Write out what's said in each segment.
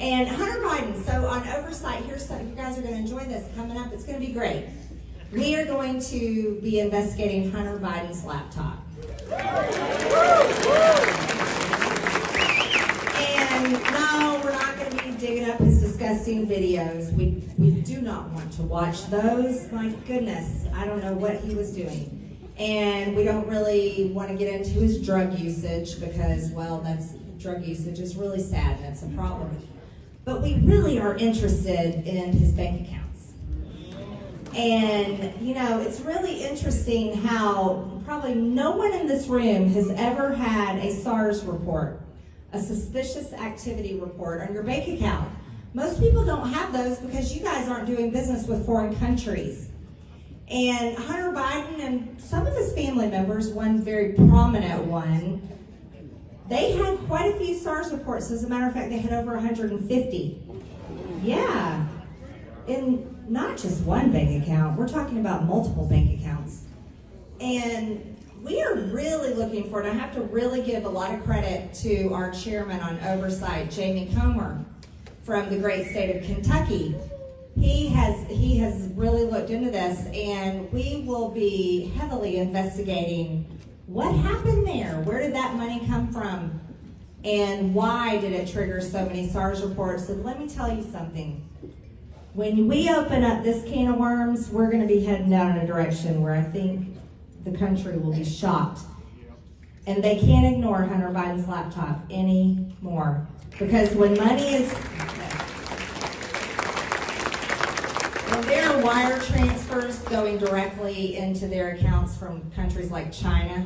And Hunter Biden, so on oversight, here's something, you guys are going to enjoy this coming up. It's going to be great. We are going to be investigating Hunter Biden's laptop. And no, we're not going to be digging up his disgusting videos. We do not want to watch those. My goodness, I don't know what he was doing. And we don't really want to get into his drug usage because, well, drug usage is really sad. That's a problem. But we really are interested in his bank accounts. And, you know, it's really interesting how probably no one in this room has ever had a SARS report, a suspicious activity report on your bank account. Most people don't have those because you guys aren't doing business with foreign countries. And Hunter Biden and some of his family members, one very prominent one, they had quite a few SARS reports. As a matter of fact, they had over 150. Yeah. In not just one bank account, we're talking about multiple bank accounts. And we are really looking for it. I have to really give a lot of credit to our chairman on oversight, Jamie Comer, from the great state of Kentucky. He has really looked into this, and we will be heavily investigating what happened there. Where did that money come from? And why did it trigger so many SARS reports? And let me tell you something. When we open up this can of worms, we're going to be heading down in a direction where I think the country will be shocked. And they can't ignore Hunter Biden's laptop anymore. Because when money is... When there are wire transfers going directly into their accounts from countries like China,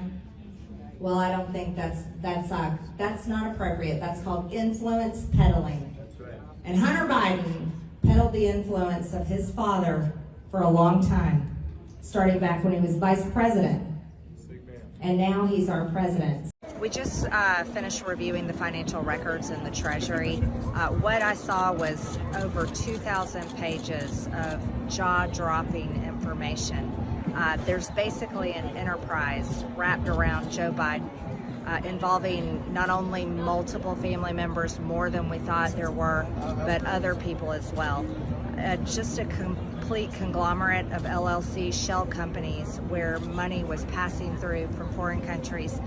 well, I don't think that's not appropriate. That's called influence peddling. And Hunter Biden peddled the influence of his father for a long time, starting back when he was vice president. And now he's our president. We just finished reviewing the financial records in the Treasury. What I saw was over 2,000 pages of jaw-dropping information. There's basically an enterprise wrapped around Joe Biden involving not only multiple family members, more than we thought there were, but other people as well. Just a complete conglomerate of LLC shell companies where money was passing through from foreign countries,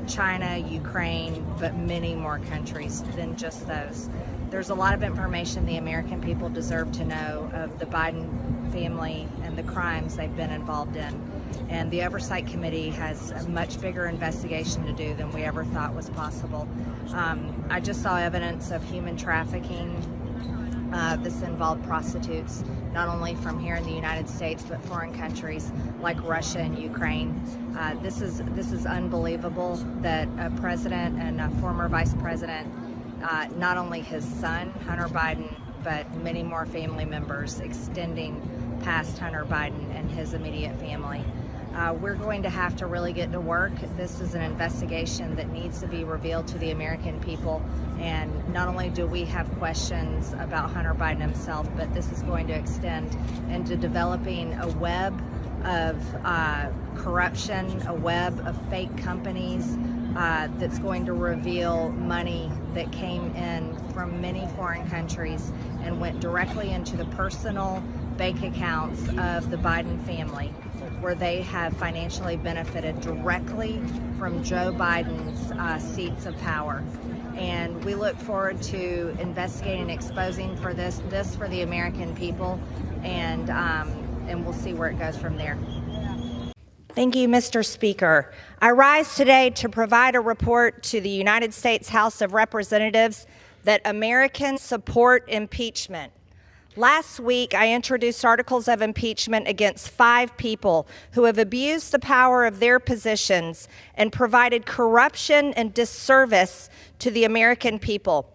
China, Ukraine, but many more countries than just those. There's a lot of information the American people deserve to know of the Biden family and the crimes they've been involved in. And the Oversight Committee has a much bigger investigation to do than we ever thought was possible. I just saw evidence of human trafficking. This involved prostitutes, not only from here in the United States, but foreign countries like Russia and Ukraine. This is unbelievable that a president and a former vice president, not only his son, Hunter Biden, but many more family members extending past Hunter Biden and his immediate family. We're going to have to really get to work. This is an investigation that needs to be revealed to the American people. And not only do we have questions about Hunter Biden himself, but this is going to extend into developing a web of corruption, a web of fake companies that's going to reveal money that came in from many foreign countries and went directly into the personal bank accounts of the Biden family, where they have financially benefited directly from Joe Biden's seats of power. And we look forward to investigating and exposing for this for the American people, and we'll see where it goes from there. Thank you, Mr. Speaker. I rise today to provide a report to the United States House of Representatives that Americans support impeachment. Last week, I introduced articles of impeachment against 5 people who have abused the power of their positions and provided corruption and disservice to the American people.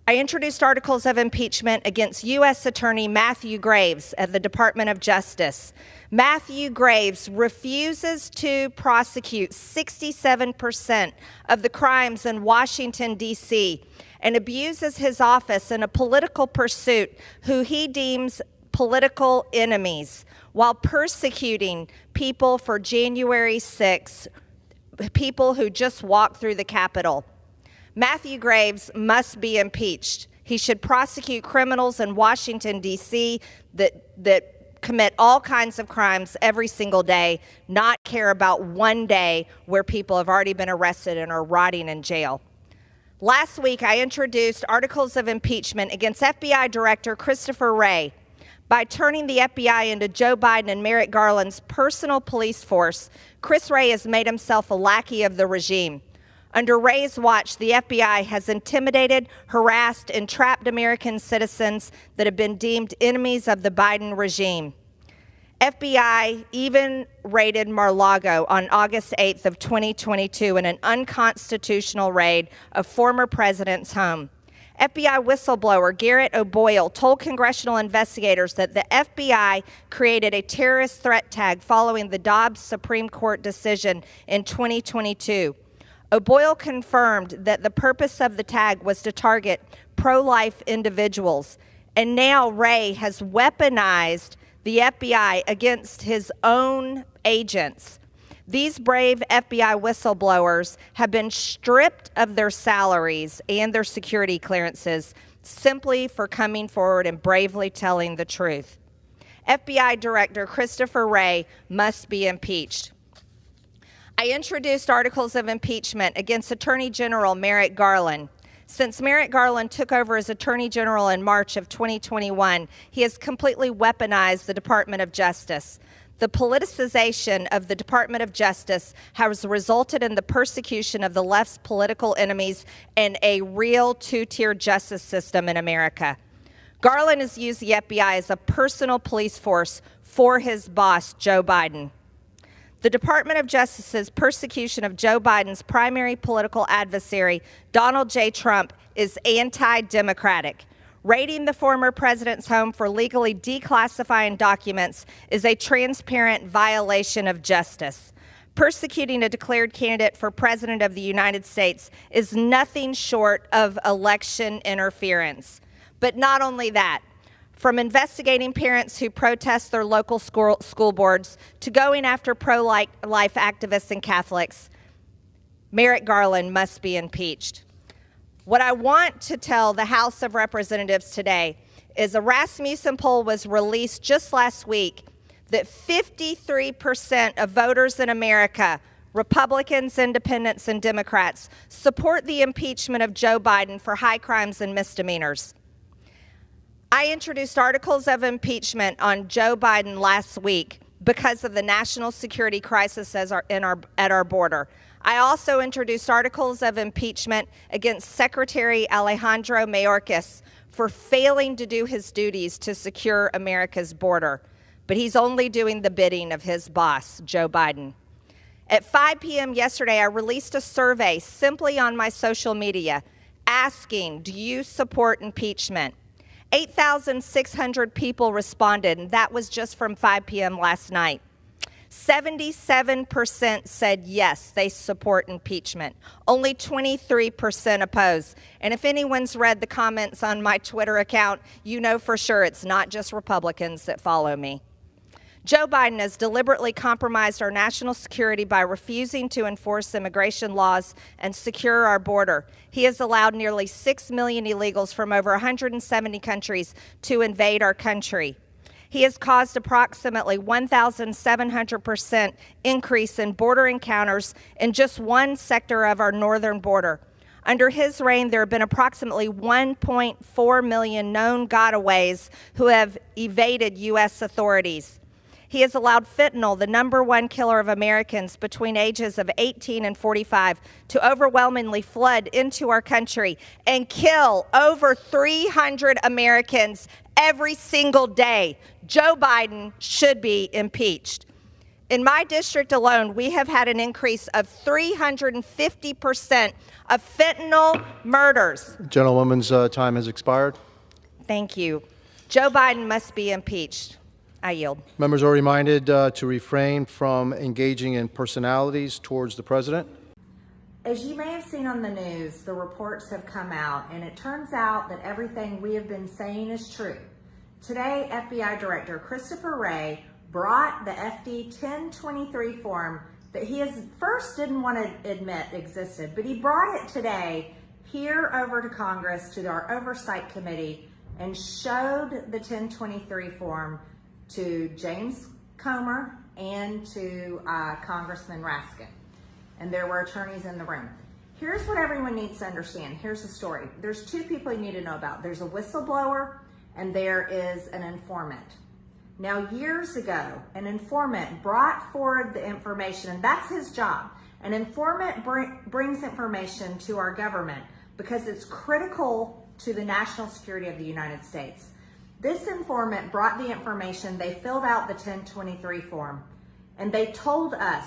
I introduced articles of impeachment against U.S. Attorney Matthew Graves at the Department of Justice. Matthew Graves refuses to prosecute 67% of the crimes in Washington, D.C., and abuses his office in a political pursuit who he deems political enemies, while persecuting people for January 6th, people who just walked through the Capitol. Matthew Graves must be impeached. He should prosecute criminals in Washington, D.C. that commit all kinds of crimes every single day, not care about one day where people have already been arrested and are rotting in jail. Last week, I introduced articles of impeachment against FBI Director Christopher Wray. By turning the FBI into Joe Biden and Merrick Garland's personal police force, Chris Wray has made himself a lackey of the regime. Under Wray's watch, the FBI has intimidated, harassed, and trapped American citizens that have been deemed enemies of the Biden regime. FBI even raided Mar-a-Lago on August 8th of 2022 in an unconstitutional raid of former president's home. FBI whistleblower Garrett O'Boyle told congressional investigators that the FBI created a terrorist threat tag following the Dobbs Supreme Court decision in 2022. O'Boyle confirmed that the purpose of the tag was to target pro-life individuals, and now Wray has weaponized the FBI against his own agents. These brave FBI whistleblowers have been stripped of their salaries and their security clearances simply for coming forward and bravely telling the truth. FBI Director Christopher Wray must be impeached. I introduced articles of impeachment against Attorney General Merrick Garland. Since Merrick Garland took over as Attorney General in March of 2021, he has completely weaponized the Department of Justice. The politicization of the Department of Justice has resulted in the persecution of the left's political enemies and a real two-tier justice system in America. Garland has used the FBI as a personal police force for his boss, Joe Biden. The Department of Justice's persecution of Joe Biden's primary political adversary, Donald J. Trump, is anti-democratic. Raiding the former president's home for legally declassifying documents is a transparent violation of justice. Persecuting a declared candidate for president of the United States is nothing short of election interference. But not only that, from investigating parents who protest their local school boards to going after pro-life activists and Catholics, Merrick Garland must be impeached. What I want to tell the House of Representatives today is a Rasmussen poll was released just last week that 53% of voters in America, Republicans, Independents, and Democrats, support the impeachment of Joe Biden for high crimes and misdemeanors. I introduced articles of impeachment on Joe Biden last week because of the national security crisis at our border. I also introduced articles of impeachment against Secretary Alejandro Mayorkas for failing to do his duties to secure America's border. But he's only doing the bidding of his boss, Joe Biden. At 5 p.m. yesterday, I released a survey simply on my social media asking, do you support impeachment? 8,600 people responded, and that was just from 5 p.m. last night. 77% said yes, they support impeachment. Only 23% oppose. And if anyone's read the comments on my Twitter account, you know for sure it's not just Republicans that follow me. Joe Biden has deliberately compromised our national security by refusing to enforce immigration laws and secure our border. He has allowed nearly 6 million illegals from over 170 countries to invade our country. He has caused approximately 1,700% increase in border encounters in just one sector of our northern border. Under his reign, there have been approximately 1.4 million known gotaways who have evaded U.S. authorities. He has allowed fentanyl, the #1 killer of Americans between ages of 18 and 45, to overwhelmingly flood into our country and kill over 300 Americans every single day. Joe Biden should be impeached. In my district alone, we have had an increase of 350% of fentanyl murders. Gentlewoman's time has expired. Thank you. Joe Biden must be impeached. I yield. Members are reminded to refrain from engaging in personalities towards the president. As you may have seen on the news, the reports have come out, and it turns out that everything we have been saying is true. Today, FBI Director Christopher Wray brought the FD 1023 form that he first didn't want to admit existed, but he brought it today here over to Congress, to our Oversight Committee, and showed the 1023 form to James Comer and to Congressman Raskin. And there were attorneys in the room. Here's what everyone needs to understand. Here's the story. There's two people you need to know about. There's a whistleblower and there is an informant. Now, years ago, an informant brought forward the information, and that's his job. An informant brings information to our government because it's critical to the national security of the United States. This informant brought the information, they filled out the 1023 form, and they told us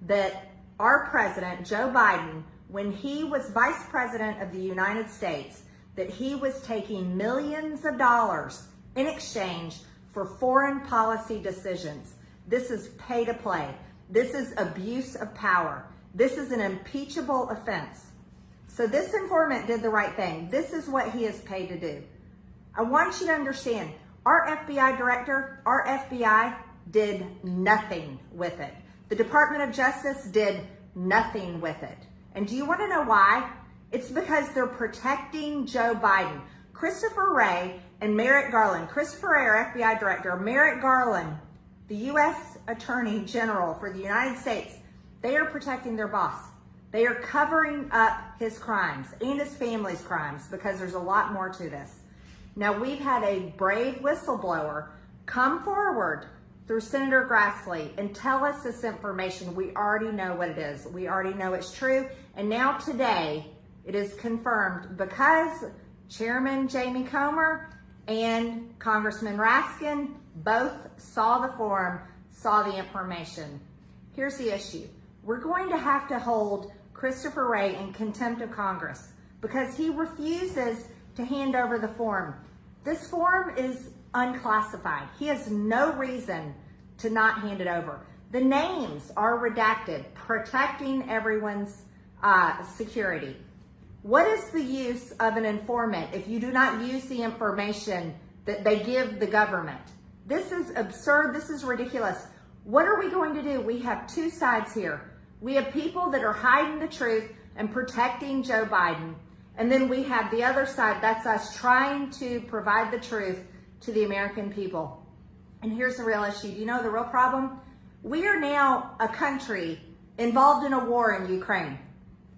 that our president, Joe Biden, when he was vice president of the United States, that he was taking millions of dollars in exchange for foreign policy decisions. This is pay to play. This is abuse of power. This is an impeachable offense. So this informant did the right thing. This is what he is paid to do. I want you to understand, our FBI director, our FBI did nothing with it. The Department of Justice did nothing with it. And do you want to know why? It's because they're protecting Joe Biden. Christopher Wray and Merrick Garland, Christopher Wray, our FBI director, Merrick Garland, the U.S. Attorney General for the United States, they are protecting their boss. They are covering up his crimes and his family's crimes because there's a lot more to this. Now, we've had a brave whistleblower come forward through Senator Grassley and tell us this information. We already know what it is. We already know it's true. And now today, it is confirmed because Chairman Jamie Comer and Congressman Raskin both saw the form, saw the information. Here's the issue. We're going to have to hold Christopher Wray in contempt of Congress because he refuses to hand over the form. This form is unclassified. He has no reason to not hand it over. The names are redacted, protecting everyone's security. What is the use of an informant if you do not use the information that they give the government? This is absurd. This is ridiculous. What are we going to do? We have two sides here. We have people that are hiding the truth and protecting Joe Biden. And then we have the other side, that's us trying to provide the truth to the American people. And here's the real issue. Do you know the real problem? We are now a country involved in a war in Ukraine.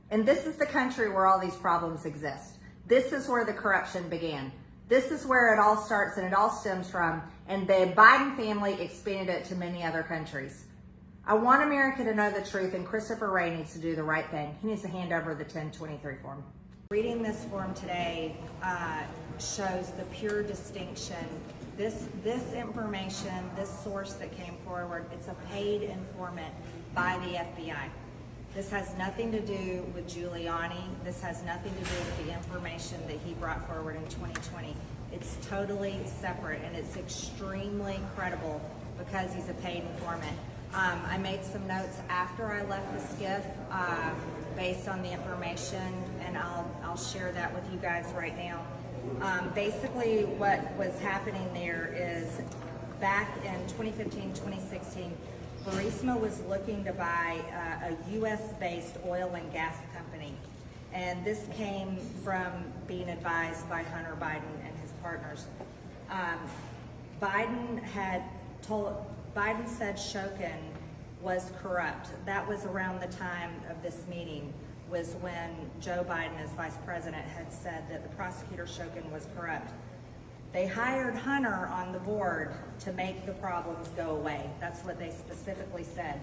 And this is the country where all these problems exist. This is where the corruption began. This is where it all starts and it all stems from. And the Biden family expanded it to many other countries. I want America to know the truth, and Christopher Wray needs to do the right thing. He needs to hand over the 1023 form. Reading this form today shows the pure distinction. This information, this source that came forward, it's a paid informant by the FBI. This has nothing to do with Giuliani. This has nothing to do with the information that he brought forward in 2020. It's totally separate, and it's extremely credible because he's a paid informant. I made some notes after I left the SCIF based on the information, and I'll share that with you guys right now. Basically, what was happening there is back in 2015, 2016, Burisma was looking to buy a U.S.-based oil and gas company, and this came from being advised by Hunter Biden and his partners. Biden said Shokin was corrupt. That was around the time of this meeting, was when Joe Biden, as vice president, had said that the prosecutor Shokin was corrupt. They hired Hunter on the board to make the problems go away. That's what they specifically said.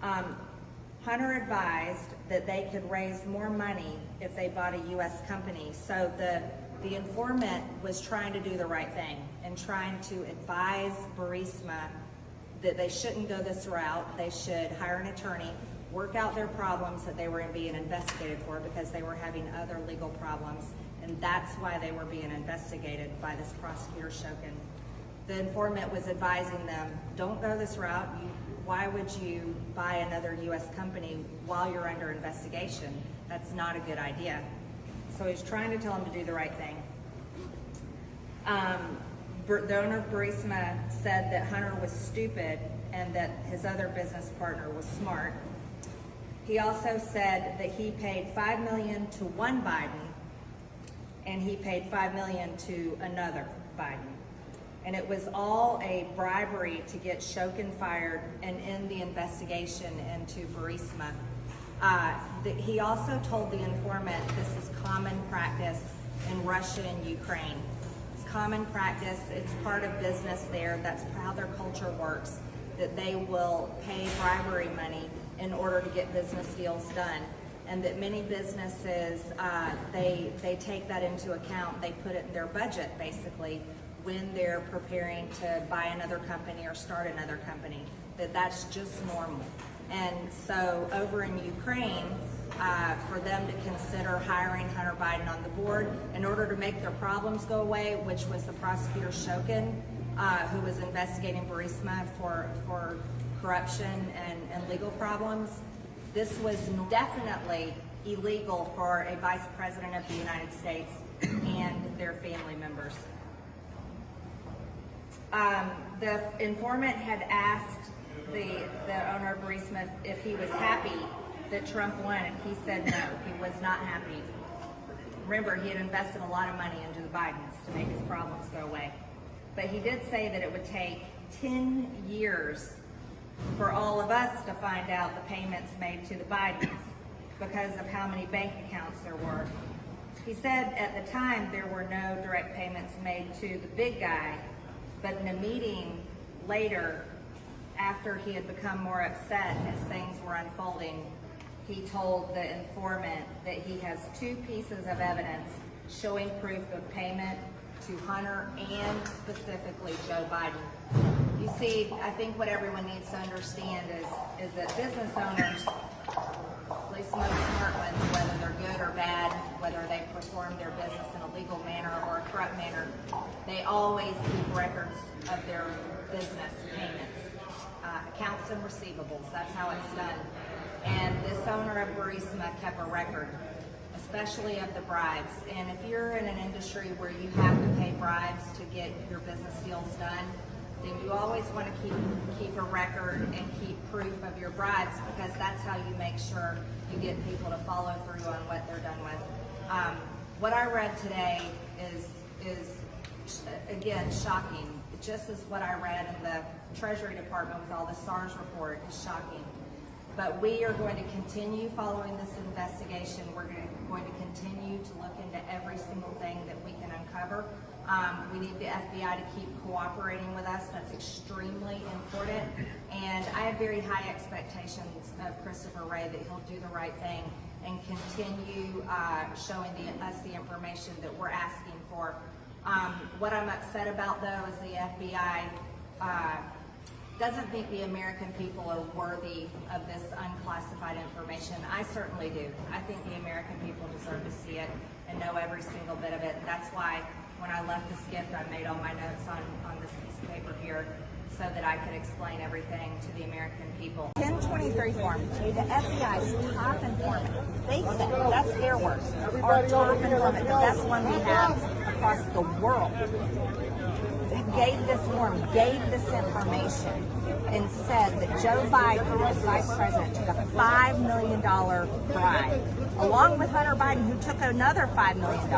Hunter advised that they could raise more money if they bought a U.S. company. So the informant was trying to do the right thing and trying to advise Burisma that they shouldn't go this route. They should hire an attorney, work out their problems that they were being investigated for because they were having other legal problems, and that's why they were being investigated by this prosecutor Shokin. The informant was advising them, don't go this route. Why would you buy another U.S. company while you're under investigation? That's not a good idea. So he's trying to tell them to do the right thing. The owner of Burisma said that Hunter was stupid and that his other business partner was smart. He also said that he paid $5 million to one Biden, and he paid $5 million to another Biden. And it was all a bribery to get Shokin fired and end the investigation into Burisma. He also told the informant this is common practice in Russia and Ukraine. It's common practice, it's part of business there, that's how their culture works, that they will pay bribery money in order to get business deals done. And that many businesses, they take that into account, they put it in their budget basically when they're preparing to buy another company or start another company, that's just normal. And so over in Ukraine, for them to consider hiring Hunter Biden on the board in order to make their problems go away, which was the prosecutor Shokin, who was investigating Burisma for corruption and legal problems. This was definitely illegal for a vice president of the United States and their family members. The informant had asked the owner of Burisma if he was happy that Trump won, and he said no, he was not happy. Remember, he had invested a lot of money into the Bidens to make his problems go away. But he did say that it would take 10 years for all of us to find out the payments made to the Bidens because of how many bank accounts there were. He said at the time there were no direct payments made to the big guy, but in a meeting later, after he had become more upset as things were unfolding, he told the informant that he has 2 pieces of evidence showing proof of payment to Hunter and specifically Joe Biden. You see, I think what everyone needs to understand is that business owners, at least most smart ones, whether they're good or bad, whether they perform their business in a legal manner or a corrupt manner, they always keep records of their business payments, accounts and receivables. That's how it's done. And this owner of Burisma kept a record, especially of the bribes. And if you're in an industry where you have to pay bribes to get your business deals done, then you always want to keep a record and keep proof of your bribes, because that's how you make sure you get people to follow through on what they're done with. What I read today is again shocking. Just as what I read in the Treasury Department with all the SARS report is shocking. But we are going to continue following this investigation. We're going to continue to look into every single thing that we can uncover. We need the FBI to keep cooperating with us. That's extremely important. And I have very high expectations of Christopher Wray that he'll do the right thing and continue showing us the information that we're asking for. What I'm upset about, though, is the FBI doesn't think the American people are worthy of this unclassified information. I certainly do. I think the American people deserve to see it and know every single bit of it. That's why when I left this gift, I made all my notes on this piece of paper here so that I could explain everything to the American people. 1023 form, the FBI's top informant, they said, that's their words, our top informant, the best one we have across the world, gave this form, gave this information, and said that Joe Biden, as vice president, took a $5 million bribe, along with Hunter Biden, who took another $5 million,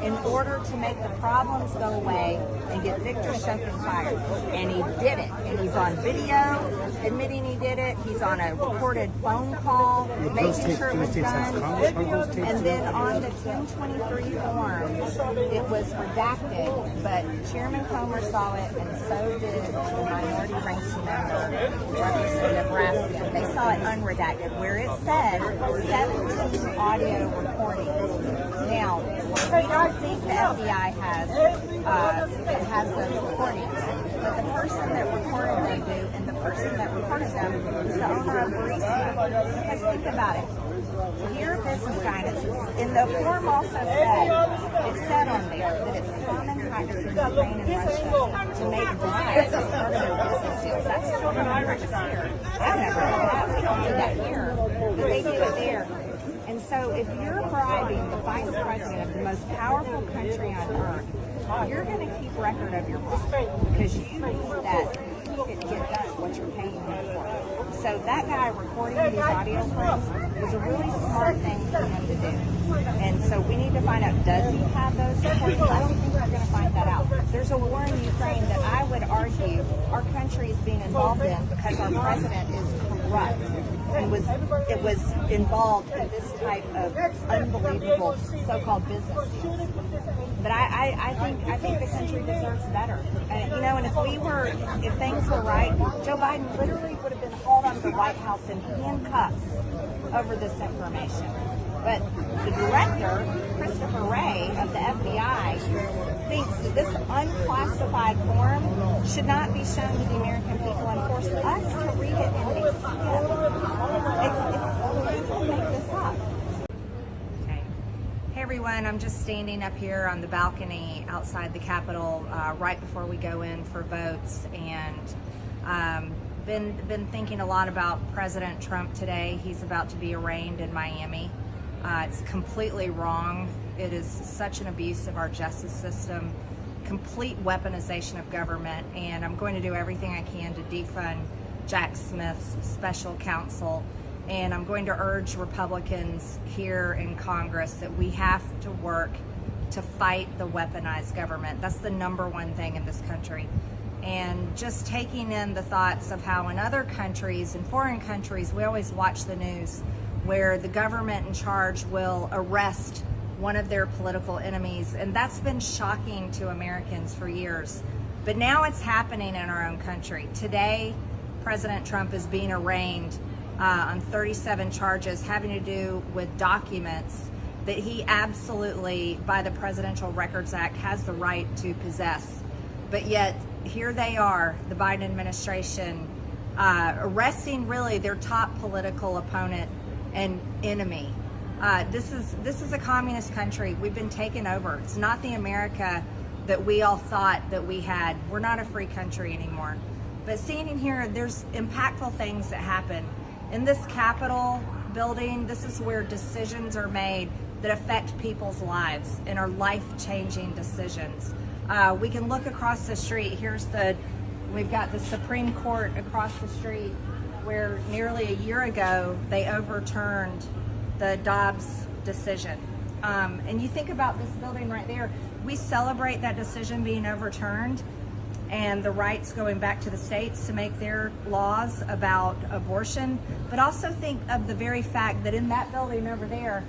in order to make the problems go away and get Victor Shokin fired. And he did it. And he's on video admitting he did it. He's on a recorded phone call making sure it was done. And then on the 1023 form, it was redacted, but Chairman Comer saw it, and so did the minority ranking member, Representative Raskin. They saw it unredacted, where it said 17 audio recordings. Now, we don't think the FBI has those recordings, but the person that recorded them do, and the person that recorded them is the owner of Burisma. Because think about it. If you're a business guy, and the form also said, it said on there that it's common practice in Ukraine and Russia to make bribes as part of their business deals. That's not common practice here. I've never heard that. We don't do that here, but they do it there. And so if you're bribing the vice president of the most powerful country on earth you're going to keep record of your work because you need that to get done what you're paying him for. So that guy recording these audio clips was a really smart thing for him to do. And so we need to find out, does he have those recordings? I don't think we're going to find that out. There's a war in Ukraine that I would argue our country is being involved in because our president is corrupt and it was involved in this type of unbelievable so-called business deals. But I think the country deserves better. And if things were right, Joe Biden literally would have been hauled out of the White House in handcuffs over this information. But the director, Christopher Wray of the FBI, thinks that this unclassified form should not be shown to the American people and force us to read it in a skiff. People make this up. Okay. Hey everyone, I'm just standing up here on the balcony outside the Capitol right before we go in for votes, and been thinking a lot about President Trump today. He's about to be arraigned in Miami. It's completely wrong. It is such an abuse of our justice system, complete weaponization of government, and I'm going to do everything I can to defund Jack Smith's special counsel. And I'm going to urge Republicans here in Congress that we have to work to fight the weaponized government. That's the number one thing in this country. And just taking in the thoughts of how in other countries, in foreign countries, we always watch the news where the government in charge will arrest one of their political enemies. And that's been shocking to Americans for years. But now it's happening in our own country. Today, President Trump is being arraigned on 37 charges having to do with documents that he absolutely, by the Presidential Records Act, has the right to possess. But yet, here they are, the Biden administration, arresting really their top political opponent and enemy. This is a communist country. We've been taken over. It's not the America that we all thought that we had. We're not a free country anymore. But seeing in here, there's impactful things that happen. In this Capitol building, this is where decisions are made that affect people's lives and are life-changing decisions. We can look across the street. We've got the Supreme Court across the street where nearly a year ago they overturned the Dobbs decision. And you think about this building right there, we celebrate that decision being overturned and the rights going back to the states to make their laws about abortion, but also think of the very fact that in that building over there,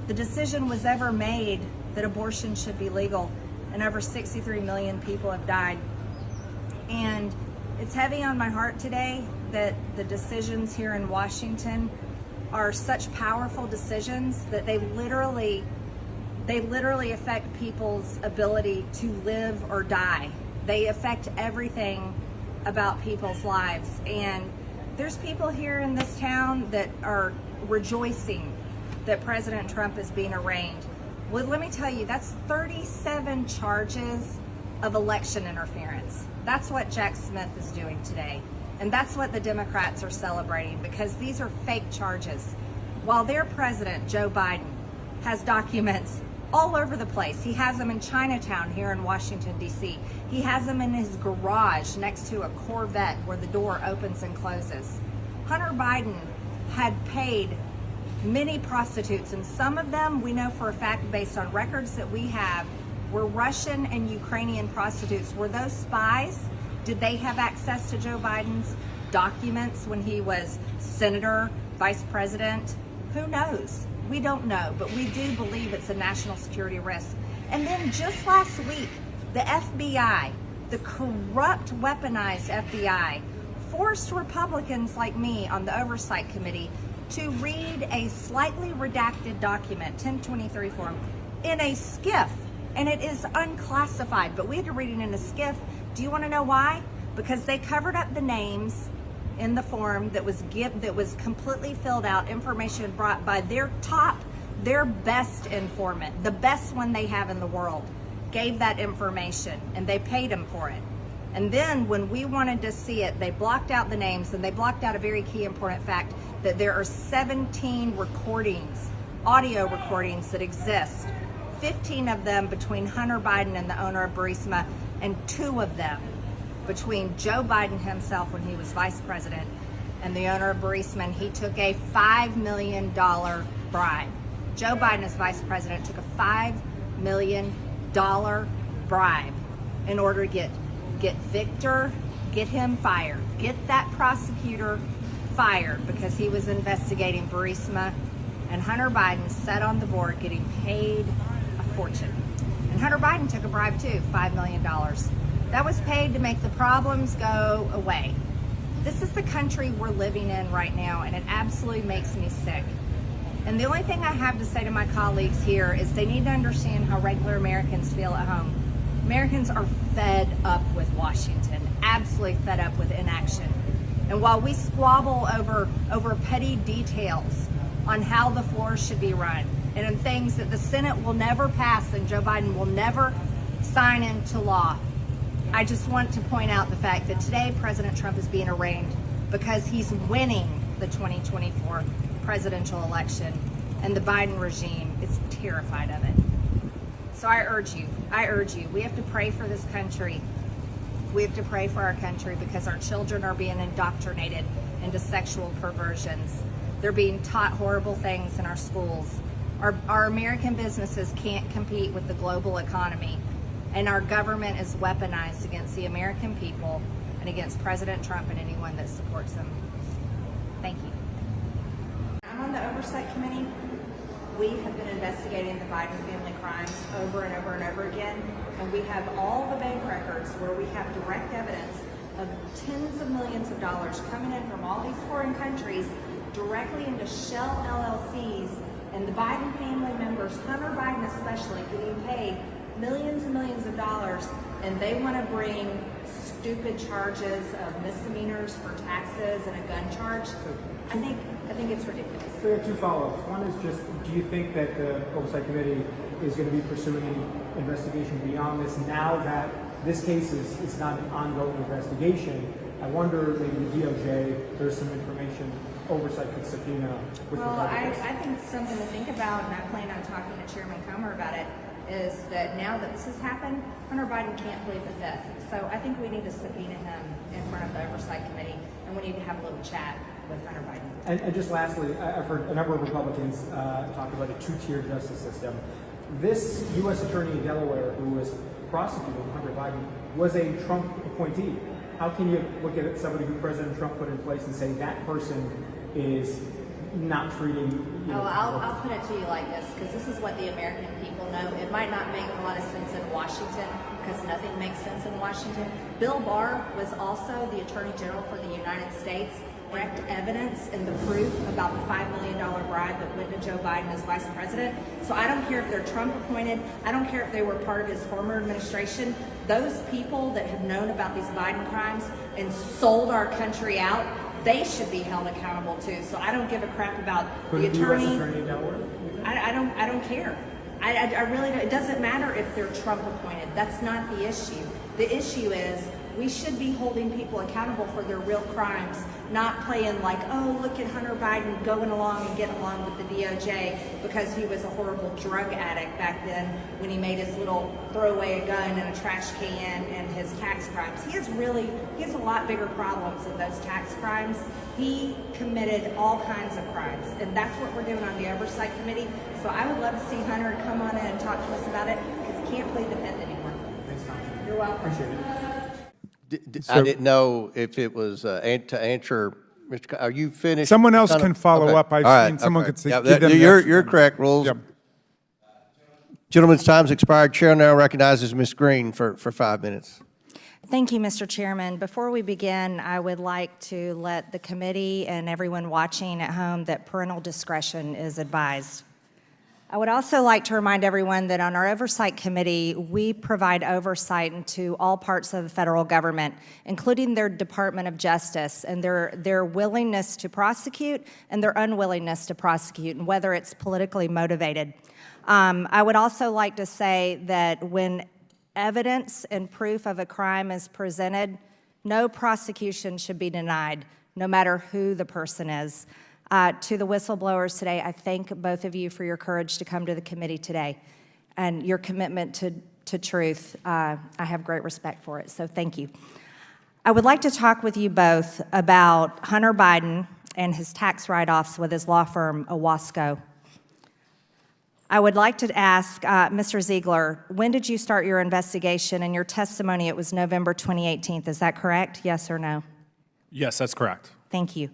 the decision was ever made that abortion should be legal, and over 63 million people have died. And it's heavy on my heart today that the decisions here in Washington are such powerful decisions that they literally affect people's ability to live or die. They affect everything about people's lives. And there's people here in this town that are rejoicing that President Trump is being arraigned. Well, let me tell you, that's 37 charges of election interference. That's what Jack Smith is doing today. And that's what the Democrats are celebrating, because these are fake charges. While their president, Joe Biden, has documents all over the place. He has them in Chinatown here in Washington, D.C. He has them in his garage next to a Corvette where the door opens and closes. Hunter Biden had paid many prostitutes, and some of them we know for a fact, based on records that we have, were Russian and Ukrainian prostitutes. Were those spies? Did they have access to Joe Biden's documents when he was senator, vice president? Who knows? We don't know, but we do believe it's a national security risk. And then just last week, the FBI, the corrupt, weaponized FBI, forced Republicans like me on the Oversight Committee to read a slightly redacted document, 1023 form, in a skiff. And it is unclassified, but we had to read it in a skiff. Do you want to know why? Because they covered up the names in the form that was completely filled out, information brought by their best informant, the best one they have in the world, gave that information, and they paid him for it. And then when we wanted to see it, they blocked out the names, and they blocked out a very key important fact, that there are 17 recordings, audio recordings that exist 15 of them between Hunter Biden and the owner of Burisma, and 2 of them between Joe Biden himself when he was vice president and the owner of Burisma. And he took a $5 million bribe. Joe Biden, as vice president, took a $5 million bribe in order to get Victor, get him fired, get that prosecutor fired because he was investigating Burisma. And Hunter Biden sat on the board getting paid a fortune. And Hunter Biden took a bribe too, $5 million. That was paid to make the problems go away. This is the country we're living in right now, and it absolutely makes me sick. And the only thing I have to say to my colleagues here is they need to understand how regular Americans feel at home. Americans are fed up with Washington, absolutely fed up with inaction. And while we squabble over petty details on how the floor should be run and on things that the Senate will never pass and Joe Biden will never sign into law, I just want to point out the fact that today President Trump is being arraigned because he's winning the 2024 presidential election, and the Biden regime is terrified of it. So I urge you, we have to pray for this country. We have to pray for our country because our children are being indoctrinated into sexual perversions. They're being taught horrible things in our schools. Our American businesses can't compete with the global economy, and our government is weaponized against the American people and against President Trump and anyone that supports them. Thank you. I'm on the Oversight Committee. We have been investigating the Biden family crimes over and over and over again, and we have all the bank records where we have direct evidence of tens of millions of dollars coming in from all these foreign countries directly into shell LLCs, and the Biden family members, Hunter Biden especially, getting paid millions and millions of dollars, and they want to bring stupid charges of misdemeanors for taxes and a gun charge. I think it's ridiculous. So there are 2 follow-ups. One is just, do you think that the Oversight Committee is going to be pursuing any investigation beyond this now that this case is not an ongoing investigation? I wonder, maybe the DOJ, there's some information Oversight could subpoena with regard to this. I think something to think about, and I plan on talking to Chairman Comer about it, is that now that this has happened, Hunter Biden can't plead the fifth. So I think we need to subpoena him in front of the Oversight Committee, and we need to have a little chat with Hunter Biden. And just lastly, I've heard a number of Republicans talk about a 2-tier justice system. This U.S. attorney in Delaware who was prosecuting Hunter Biden was a Trump appointee. How can you look at somebody who President Trump put in place and say that person is not treating? I'll put it to you like this, because this is what the American people know. It might not make a lot of sense in Washington, because nothing makes sense in Washington. Bill Barr was also the Attorney General for the United States. Direct evidence and the proof about the $5 million bribe that went to Joe Biden as vice president. So I don't care if they're Trump appointed. I don't care if they were part of his former administration. Those people that have known about these Biden crimes and sold our country out, they should be held accountable too. So I don't give a crap about the attorney. U.S. attorney in Delaware? I don't care. I really don't. It doesn't matter if they're Trump appointed. That's not the issue. The issue is we should be holding people accountable for their real crimes, not playing like, oh, look at Hunter Biden going along and getting along with the DOJ because he was a horrible drug addict back then when he made his little throwaway a gun in a trash can and his tax crimes. He has a lot bigger problems than those tax crimes. He committed all kinds of crimes, and that's what we're doing on the Oversight Committee. So I would love to see Hunter come on in and talk to us about it, because he can't plead the fifth anymore. Thanks, Congressman. You're welcome. Appreciate it. I didn't know if it was to answer. Mr. Are you finished? Someone else Kind of- can follow okay. up. I've All right, seen someone okay. could say, Yeah, give them the you're extra time. correct. Rules. Yep. Gentlemen's time's expired. Chair now recognizes Ms. Greene for 5 minutes. Thank you, Mr. Chairman. Before we begin, I would like to let the committee and everyone watching at home that parental discretion is advised. I would also like to remind everyone that on our Oversight Committee, we provide oversight into all parts of the federal government, including their Department of Justice and their willingness to prosecute and their unwillingness to prosecute, and whether it's politically motivated. I would also like to say that when evidence and proof of a crime is presented, no prosecution should be denied, no matter who the person is. To the whistleblowers today, I thank both of you for your courage to come to the committee today. your commitment to truth. I have great respect for it, so thank you. I would like to talk with you both about Hunter Biden and his tax write-offs with his law firm, Owasco. I would like to ask Mr. Ziegler, when did you start your investigation? In your testimony, it was November 2018. Is that correct? Yes or no? Yes, that's correct. Thank you.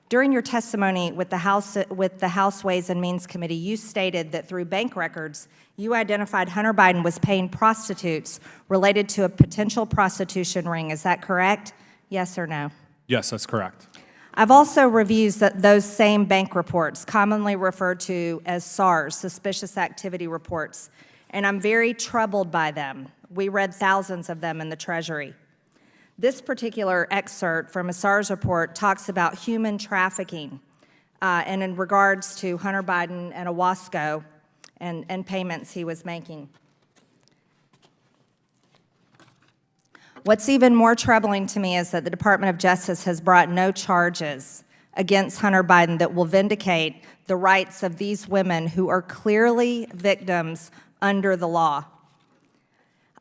During your testimony with the House Ways and Means Committee, you stated that through bank records, you identified Hunter Biden was paying prostitutes related to a potential prostitution ring. Is that correct? Yes or no? Yes, that's correct. I've also reviewed those same bank reports, commonly referred to as SARS, Suspicious Activity Reports, and I'm very troubled by them. We read thousands of them in the Treasury. This particular excerpt from a SARS report talks about human trafficking and in regards to Hunter Biden and Owasco and payments he was making. What's even more troubling to me is that the Department of Justice has brought no charges against Hunter Biden that will vindicate the rights of these women who are clearly victims under the law.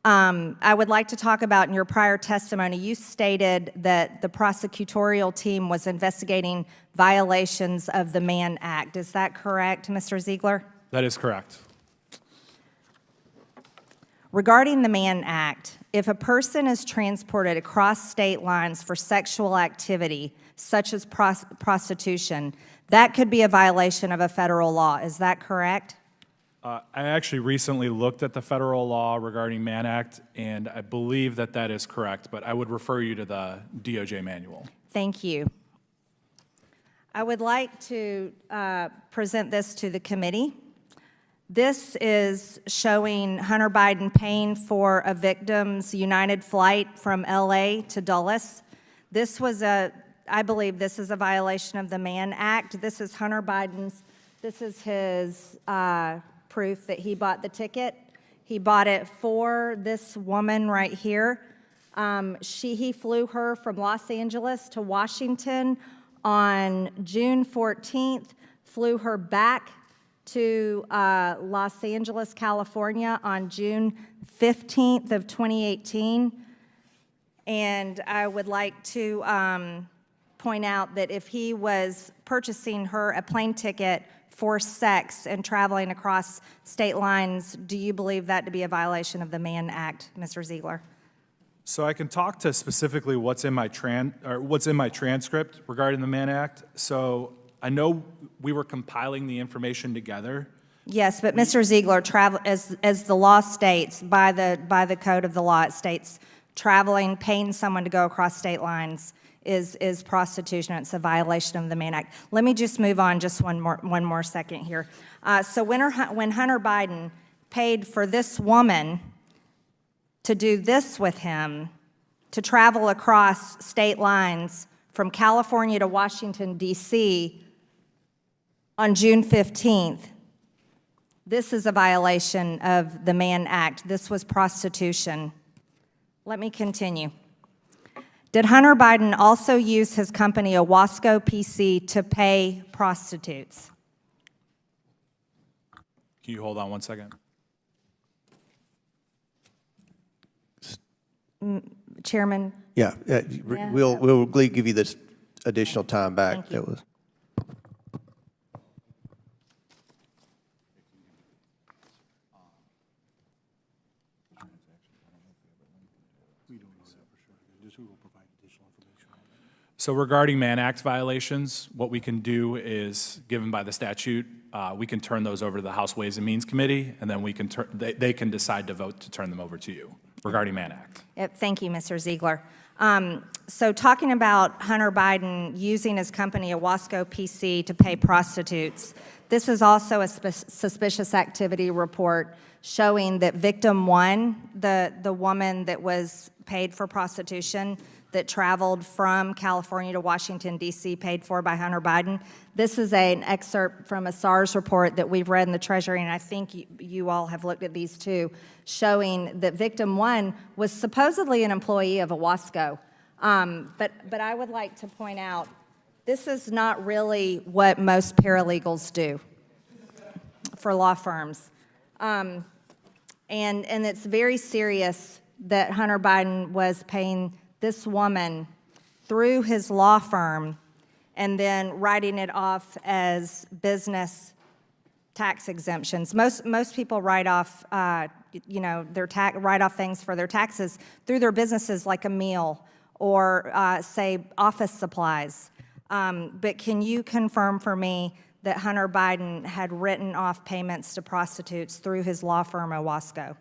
I would like to talk about, in your prior testimony, you stated that the prosecutorial team was investigating violations of the Mann Act. Is that correct, Mr. Ziegler? That is correct. Regarding the Mann Act, if a person is transported across state lines for sexual activity, such as prostitution, that could be a violation of a federal law. Is that correct? I actually recently looked at the federal law regarding Mann Act, and I believe that that is correct, but I would refer you to the DOJ manual. Thank you. I would like to present this to the committee. This is showing Hunter Biden paying for a victim's United flight from LA to Dulles. This was I believe this is a violation of the Mann Act. This is Hunter Biden's, this is his proof that he bought the ticket. He bought it for this woman right here. He flew her from Los Angeles to Washington on June 14th, flew her back to Los Angeles, California on June 15th of 2018. And I would like to point out that if he was purchasing her a plane ticket for sex and traveling across state lines, do you believe that to be a violation of the Mann Act, Mr. Ziegler? So I can talk to specifically what's in my transcript regarding the Mann Act. So I know we were compiling the information together. Yes, but Mr. Ziegler, as the law states, by the code of the law, it states traveling, paying someone to go across state lines is prostitution. It's a violation of the Mann Act. Let me just move on just one more second here. So when Hunter Biden paid for this woman to do this with him, to travel across state lines from California to Washington, D.C. on June 15th, this is a violation of the Mann Act. This was prostitution. Let me continue. Did Hunter Biden also use his company, Owasco PC, to pay prostitutes? Can you hold on one second? Chairman? Yeah, we'll give you this additional time back. Thank you. That was. So regarding Mann Act violations, what we can do is, given by the statute, we can turn those over to the House Ways and Means Committee, and then we can they can decide to vote to turn them over to you regarding Mann Act. Yep, thank you, Mr. Ziegler. So talking about Hunter Biden using his company, Owasco PC, to pay prostitutes, this is also a suspicious activity report showing that victim one, the woman that was paid for prostitution, that traveled from California to Washington, D.C., paid for by Hunter Biden. This is an excerpt from a SARS report that we've read in the Treasury, and I think you all have looked at these too, showing that victim one was supposedly an employee of Owasco. But I would like to point out, this is not really what most paralegals do for law firms. And it's very serious that Hunter Biden was paying this woman through his law firm and then writing it off as business tax exemptions. Most people write off, their write off things for their taxes through their businesses, like a meal or say office supplies. But can you confirm for me that Hunter Biden had written off payments to prostitutes through his law firm, Owasco?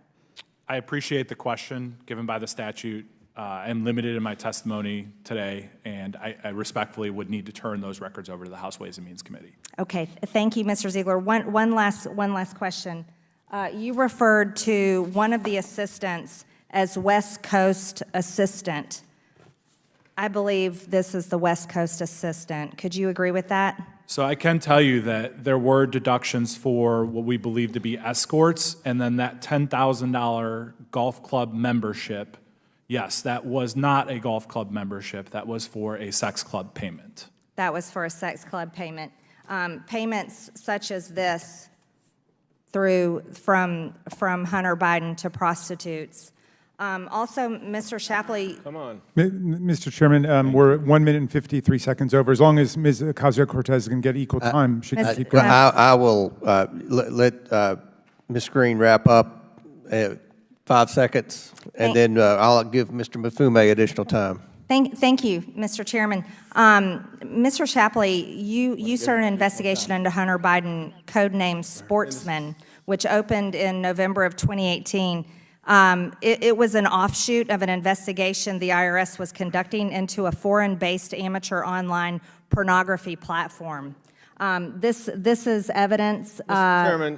I appreciate the question given by the statute. I'm limited in my testimony today, and I respectfully would need to turn those records over to the House Ways and Means Committee. Okay, thank you, Mr. Ziegler. One last question. You referred to one of the assistants as West Coast assistant. I believe this is the West Coast assistant. Could you agree with that? So I can tell you that there were deductions for what we believe to be escorts, and then that $10,000 golf club membership. Yes, that was not a golf club membership. That was for a sex club payment. That was for a sex club payment. Payments such as this from Hunter Biden to prostitutes. Also, Mr. Shapley. Come on. Mr. Chairman, we're 1 minute and 53 seconds over. As long as Ms. Ocasio-Cortez can get equal time, she can keep going. I will let Ms. Greene wrap up 5 seconds, and then I'll give Mr. Mafume additional time. Thank you, Mr. Chairman. Mr. Shapley, you started an investigation into Hunter Biden, codenamed Sportsman, which opened in November of 2018. It was an offshoot of an investigation the IRS was conducting into a foreign-based amateur online pornography platform. This is evidence of Hunter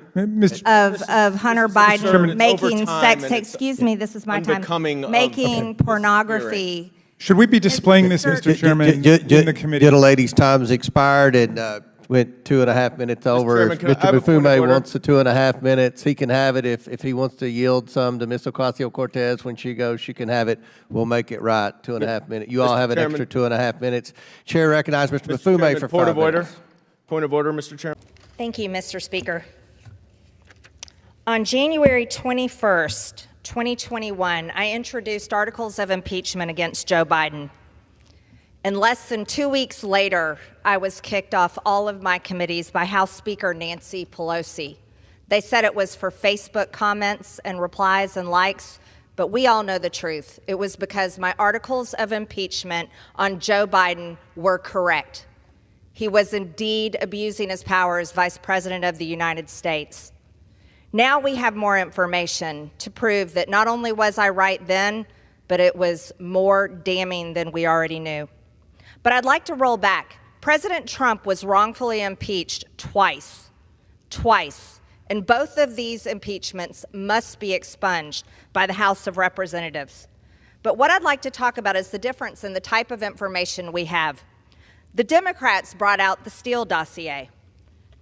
Biden making sex tape. Excuse me, this is my time. Making pornography. Should we be displaying this, Mr. Chairman, in the committee? Gentlelady's time's expired and went 2.5 minutes over. Chairman, If can I Mr. have a point of Mafume order? wants the 2.5 minutes, he can have it. If he wants to yield some to Ms. Ocasio-Cortez when she goes, she can have it. We'll make it right, 2.5 minutes. You all Mr. have an Chairman. extra 2.5 minutes. Chair recognizes Mr. Mafume Chairman, for point 5 of order. minutes. Point of order, Mr. Chairman. Thank you, Mr. Speaker. On January 21st, 2021, I introduced articles of impeachment against Joe Biden. And less than 2 weeks later, I was kicked off all of my committees by House Speaker Nancy Pelosi. They said it was for Facebook comments and replies and likes, but we all know the truth. It was because my articles of impeachment on Joe Biden were correct. He was indeed abusing his power as Vice President of the United States. Now we have more information to prove that not only was I right then, but it was more damning than we already knew. But I'd like to roll back. President Trump was wrongfully impeached twice, and both of these impeachments must be expunged by the House of Representatives. But what I'd like to talk about is the difference in the type of information we have. The Democrats brought out the Steele dossier.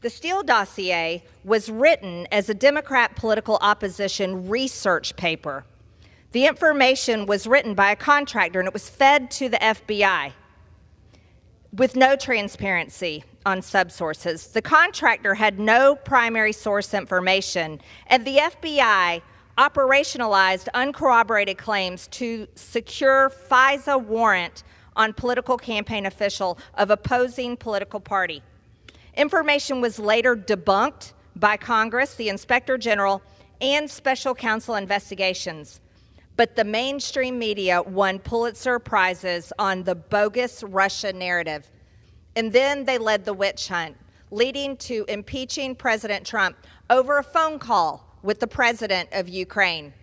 The Steele dossier was written as a Democrat political opposition research paper. The information was written by a contractor, and it was fed to the FBI with no transparency on subsources. The contractor had no primary source information, and the FBI operationalized uncorroborated claims to secure FISA warrant on political campaign official of opposing political party. Information was later debunked by Congress, the Inspector General, and Special Counsel investigations. But the mainstream media won Pulitzer Prizes on the bogus Russia narrative. And then they led the witch hunt, leading to impeaching President Trump over a phone call with the president of Ukraine.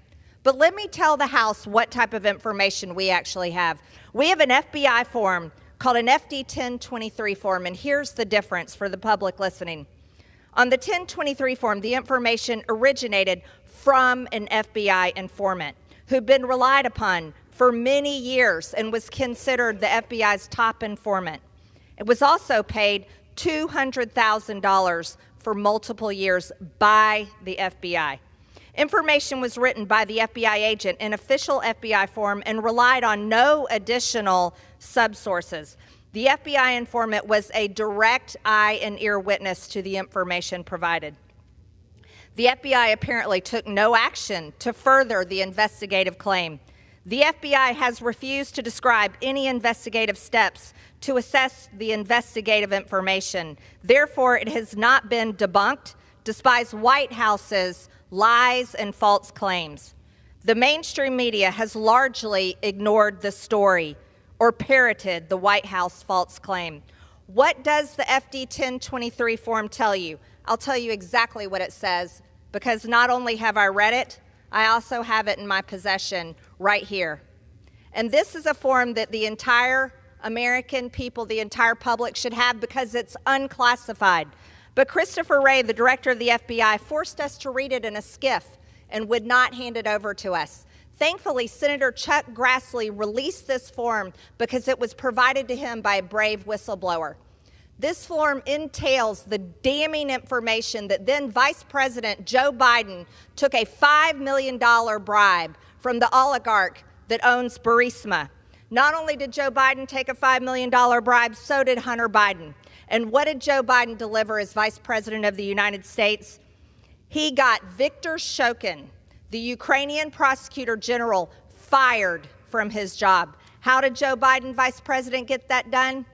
But let me tell the House what type of information we actually have. We have an FBI form called an FD 1023 form, and here's the difference for the public listening. On the 1023 form, the information originated from an FBI informant who'd been relied upon for many years and was considered the FBI's top informant. It was also paid $200,000 for multiple years by the FBI. Information was written by the FBI agent in official FBI form and relied on no additional subsources. The FBI informant was a direct eye and ear witness to the information provided. The FBI apparently took no action to further the investigative claim. The FBI has refused to describe any investigative steps to assess the investigative information. Therefore, it has not been debunked, despite White House's lies and false claims. The mainstream media has largely ignored the story or parroted the White House false claim. What does the FD 1023 form tell you? I'll tell you exactly what it says, because not only have I read it, I also have it in my possession right here. And this is a form that the entire American people, the entire public should have, because it's unclassified. But Christopher Wray, the director of the FBI, forced us to read it in a SCIF and would not hand it over to us. Thankfully, Senator Chuck Grassley released this form because it was provided to him by a brave whistleblower. This form entails the damning information that then Vice President Joe Biden took a $5 million bribe from the oligarch that owns Burisma. Not only did Joe Biden take a $5 million bribe, so did Hunter Biden. And what did Joe Biden deliver as Vice President of the United States? He got Viktor Shokin, the Ukrainian prosecutor general, fired from his job. How did Joe Biden, Vice President, get that done?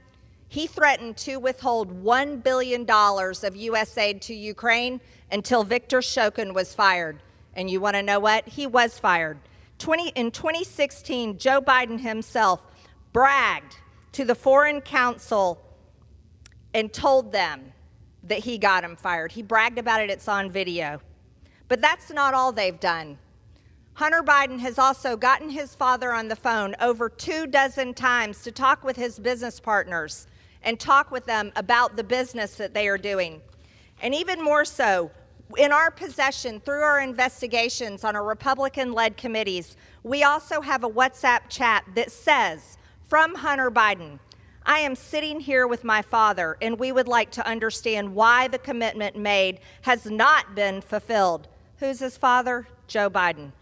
He threatened to withhold $1 billion of U.S. aid to Ukraine until Viktor Shokin was fired. And you want to know what? He was fired. In 2016, Joe Biden himself bragged to the Foreign Council and told them that he got him fired. He bragged about it. It's on video. But that's not all they've done. Hunter Biden has also gotten his father on the phone over 24 times to talk with his business partners and talk with them about the business that they are doing. And even more so, in our possession, through our investigations on our Republican-led committees, we also have a WhatsApp chat that says, from Hunter Biden, I am sitting here with my father, and we would like to understand why the commitment made has not been fulfilled. Who's his father? Joe Biden.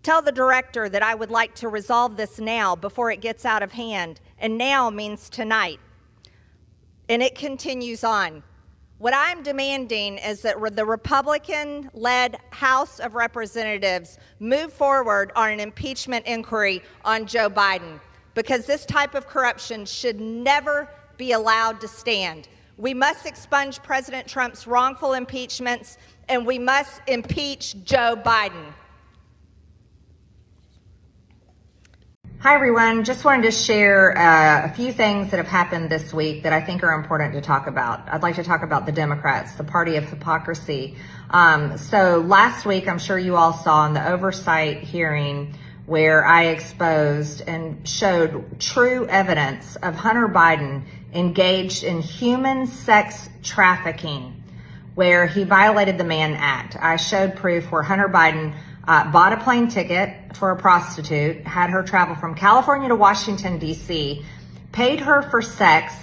Tell the director that I would like to resolve this now before it gets out of hand, and now means tonight. And it continues on. What I'm demanding is that the Republican-led House of Representatives move forward on an impeachment inquiry on Joe Biden, because this type of corruption should never be allowed to stand. We must expunge President Trump's wrongful impeachments, and we must impeach Joe Biden. Hi, everyone. Just wanted to share a few things that have happened this week that I think are important to talk about. I'd like to talk about the Democrats, the party of hypocrisy. So last week, I'm sure you all saw in the oversight hearing where I exposed and showed true evidence of Hunter Biden engaged in human sex trafficking, where he violated the Mann Act. I showed proof where Hunter Biden bought a plane ticket for a prostitute, had her travel from California to Washington, D.C., paid her for sex,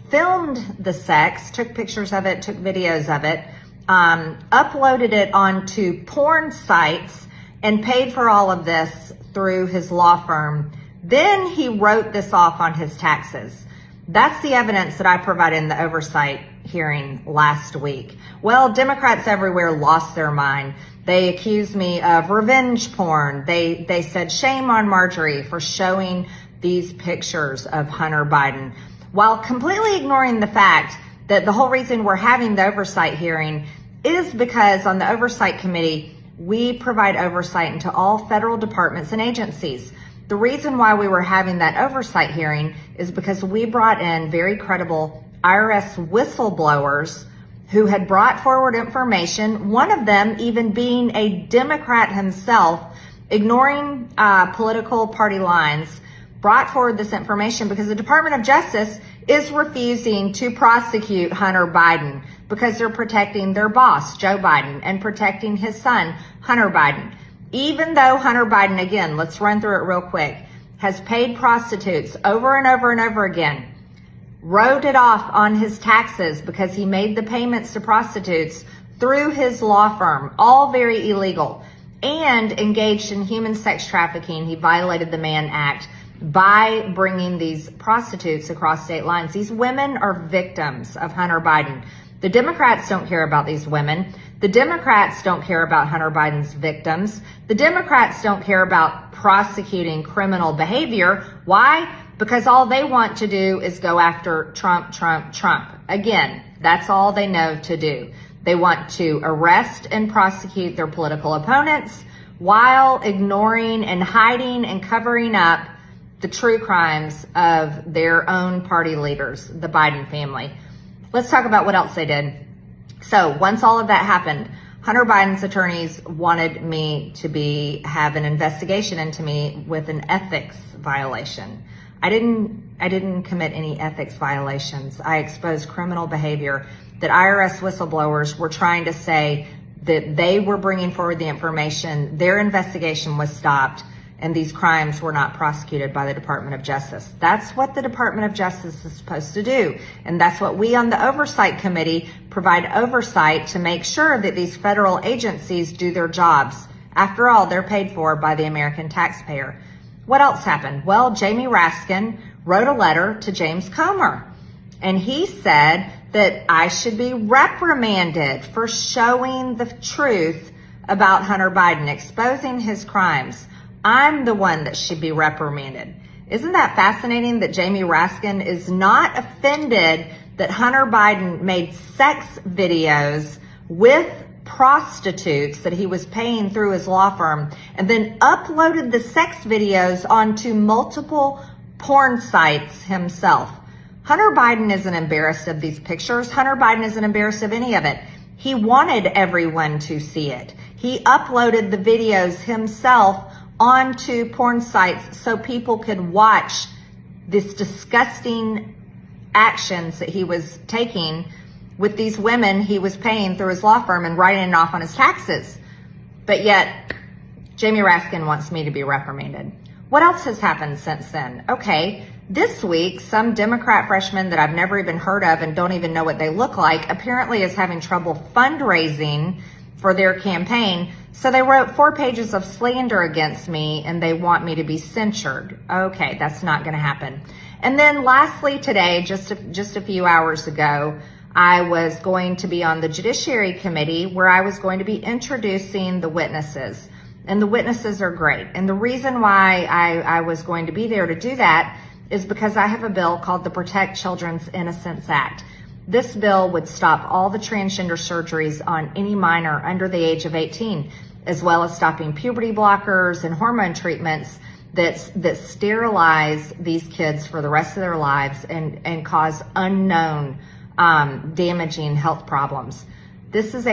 filmed the sex, took pictures of it, took videos of it, uploaded it onto porn sites, and paid for all of this through his law firm. Then he wrote this off on his taxes. That's the evidence that I provided in the oversight hearing last week. Well, Democrats everywhere lost their mind. They accused me of revenge porn. They said shame on Marjorie for showing these pictures of Hunter Biden, while completely ignoring the fact that the whole reason we're having the oversight hearing is because on the oversight committee, we provide oversight into all federal departments and agencies. The reason why we were having that oversight hearing is because we brought in very credible IRS whistleblowers who had brought forward information, one of them even being a Democrat himself, ignoring political party lines, brought forward this information because the Department of Justice is refusing to prosecute Hunter Biden because they're protecting their boss, Joe Biden, and protecting his son, Hunter Biden. Even though Hunter Biden, again, let's run through it real quick, has paid prostitutes over and over and over again, wrote it off on his taxes because he made the payments to prostitutes through his law firm, all very illegal, and engaged in human sex trafficking. He violated the Mann Act by bringing these prostitutes across state lines. These women are victims of Hunter Biden. The Democrats don't care about these women. The Democrats don't care about Hunter Biden's victims. The Democrats don't care about prosecuting criminal behavior. Why? Because all they want to do is go after Trump, Trump, Trump. Again, that's all they know to do. They want to arrest and prosecute their political opponents while ignoring and hiding and covering up the true crimes of their own party leaders, the Biden family. Let's talk about what else they did. So once all of that happened, Hunter Biden's attorneys wanted me to have an investigation into me with an ethics violation. I didn't commit any ethics violations. I exposed criminal behavior that IRS whistleblowers were trying to say that they were bringing forward the information, their investigation was stopped, and these crimes were not prosecuted by the Department of Justice. That's what the Department of Justice is supposed to do. And that's what we on the Oversight Committee provide oversight to make sure that these federal agencies do their jobs. After all, they're paid for by the American taxpayer. What else happened? Well, Jamie Raskin wrote a letter to James Comer, and he said that I should be reprimanded for showing the truth about Hunter Biden, exposing his crimes. I'm the one that should be reprimanded. Isn't that fascinating that Jamie Raskin is not offended that Hunter Biden made sex videos with prostitutes that he was paying through his law firm and then uploaded the sex videos onto multiple porn sites himself? Hunter Biden isn't embarrassed of these pictures. Hunter Biden isn't embarrassed of any of it. He wanted everyone to see it. He uploaded the videos himself onto porn sites so people could watch this disgusting actions that he was taking with these women he was paying through his law firm and writing it off on his taxes. But yet, Jamie Raskin wants me to be reprimanded. What else has happened since then? Okay, this week, some Democrat freshman that I've never even heard of and don't even know what they look like apparently is having trouble fundraising for their campaign. So they wrote 4 pages of slander against me and they want me to be censured. Okay, that's not going to happen. And then lastly today, just a few hours ago, I was going to be on the Judiciary Committee where I was going to be introducing the witnesses. And the witnesses are great. And the reason why I was going to be there to do that is because I have a bill called the Protect Children's Innocence Act. This bill would stop all the transgender surgeries on any minor under the age of 18, as well as stopping puberty blockers and hormone treatments that sterilize these kids for the rest of their lives and cause unknown damaging health problems. This is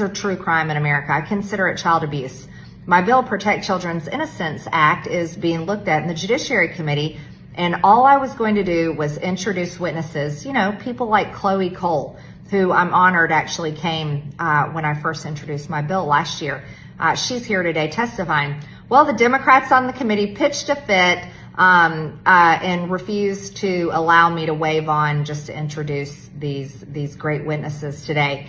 a true crime in America. I consider it child abuse. My bill, Protect Children's Innocence Act, is being looked at in the Judiciary Committee, and all I was going to do was introduce witnesses, people like Chloe Cole, who I'm honored actually came when I first introduced my bill last year. She's here today testifying. Well, the Democrats on the committee pitched a fit and refused to allow me to wave on just to introduce these great witnesses today.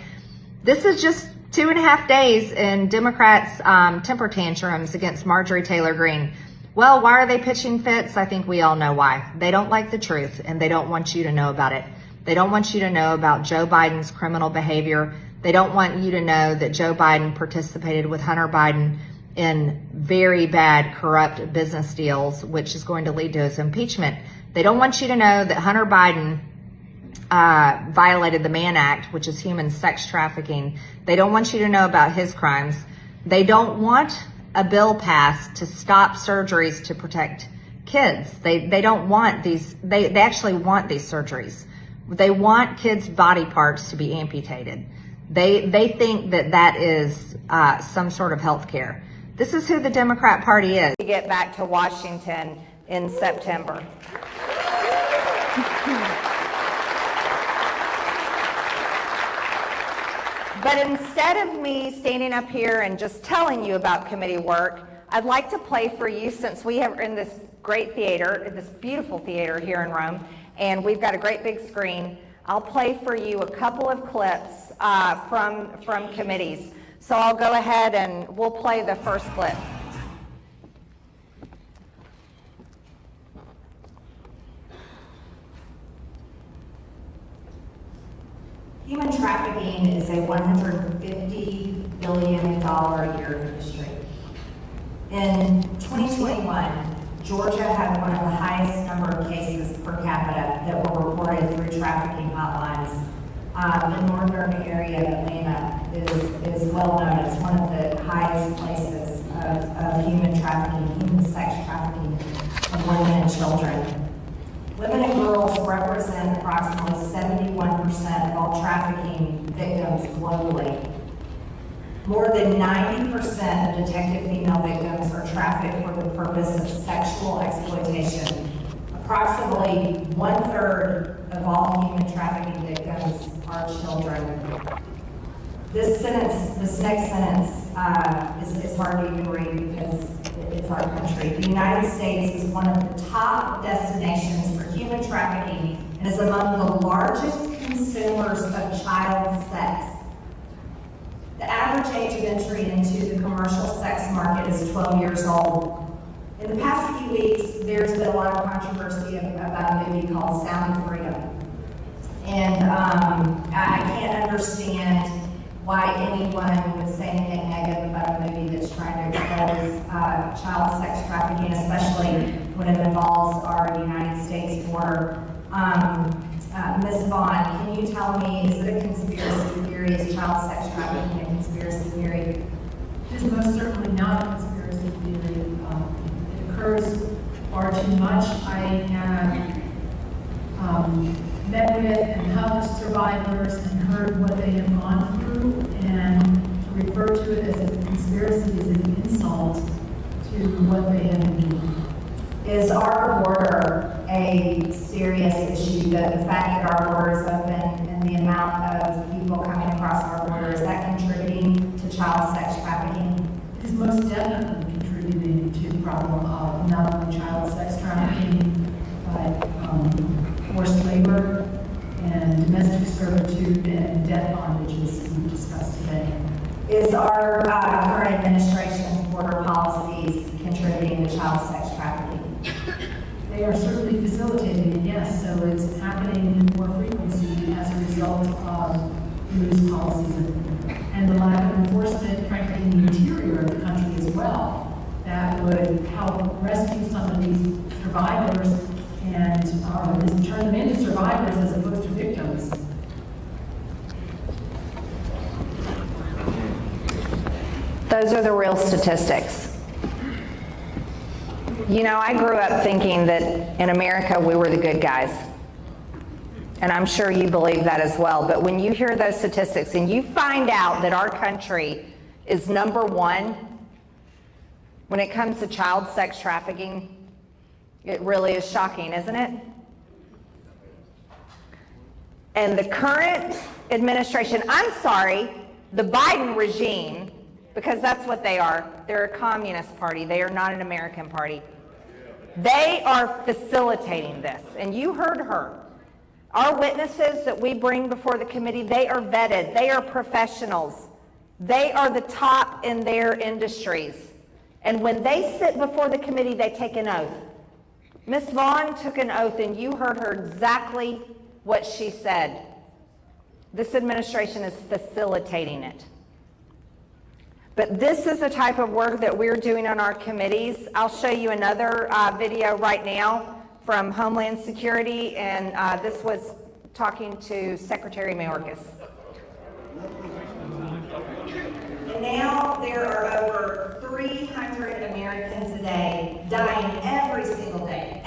This is just 2.5 days in Democrats' temper tantrums against Marjorie Taylor Greene. Well, why are they pitching fits? I think we all know why. They don't like the truth, and they don't want you to know about it. They don't want you to know about Joe Biden's criminal behavior. They don't want you to know that Joe Biden participated with Hunter Biden in very bad, corrupt business deals, which is going to lead to his impeachment. They don't want you to know that Hunter Biden violated the Mann Act, which is human sex trafficking. They don't want you to know about his crimes. They don't want a bill passed to stop surgeries to protect kids. They don't want these, they actually want these surgeries. They want kids' body parts to be amputated. They think that is some sort of health care. This is who the Democrat Party is. We get back to Washington in September. But instead of me standing up here and just telling you about committee work, I'd like to play for you, since we are in this great theater, this beautiful theater here in Rome, and we've got a great big screen. I'll play for you a couple of clips from committees. So I'll go ahead and we'll play the first clip. Human trafficking is a $150 billion a year industry. In 2021, Georgia had one of the highest number of cases per capita that were reported through trafficking hotlines. The northern area of Atlanta is well known as one of the highest places of human trafficking, human sex trafficking of women and children. Women and girls represent approximately 71% of all trafficking victims globally. More than 90% of detected female victims are trafficked for the purpose of sexual exploitation. Approximately 1/3 of all human trafficking victims are children. This next sentence is hard to even read because it's our country. The United States is one of the top destinations for human trafficking and is among the largest consumers of child sex. The average age of entry into the commercial sex market is 12 years old. In the past few weeks, there's been a lot of controversy about a movie called Sound of Freedom. And I can't understand why anyone would say anything negative about a movie that's trying to expose child sex trafficking, especially when it involves our United States border. Ms. Vaughn, can you tell me, is it a conspiracy theory? Is child sex trafficking a conspiracy theory? It is most certainly not a conspiracy theory. It occurs far too much. I have met with and helped survivors and heard what they have gone through, and to refer to it as a conspiracy is an insult to what they have been doing. Is our border a serious issue? The fact that our border is open and the amount of people coming across our border, is that contributing to child sex trafficking? It is most definitely contributing to the problem of not only child sex trafficking, but forced labor and domestic servitude and debt bondage, as we discussed today. Is our current administration's border policies contributing to child sex trafficking? They are certainly facilitating it, yes, so it's happening with more frequency as a result of these policies and the lack of enforcement, frankly, in the interior of the country as well, that would help rescue some of these survivors and turn them into survivors as opposed to victims. Those are the real statistics. You know, I grew up thinking that in America we were the good guys. And I'm sure you believe that as well. But when you hear those statistics and you find out that our country is #1 when it comes to child sex trafficking, it really is shocking, isn't it? And the current administration, I'm sorry, the Biden regime, because that's what they are. They're a communist party. They are not an American party. They are facilitating this. And you heard her. Our witnesses that we bring before the committee, they are vetted. They are professionals. They are the top in their industries. And when they sit before the committee, they take an oath. Ms. Vaughn took an oath, and you heard her exactly what she said. This administration is facilitating it. But this is the type of work that we're doing on our committees. I'll show you another video right now from Homeland Security, and this was talking to Secretary Mayorkas. And now there are over 300 Americans a day dying every single day,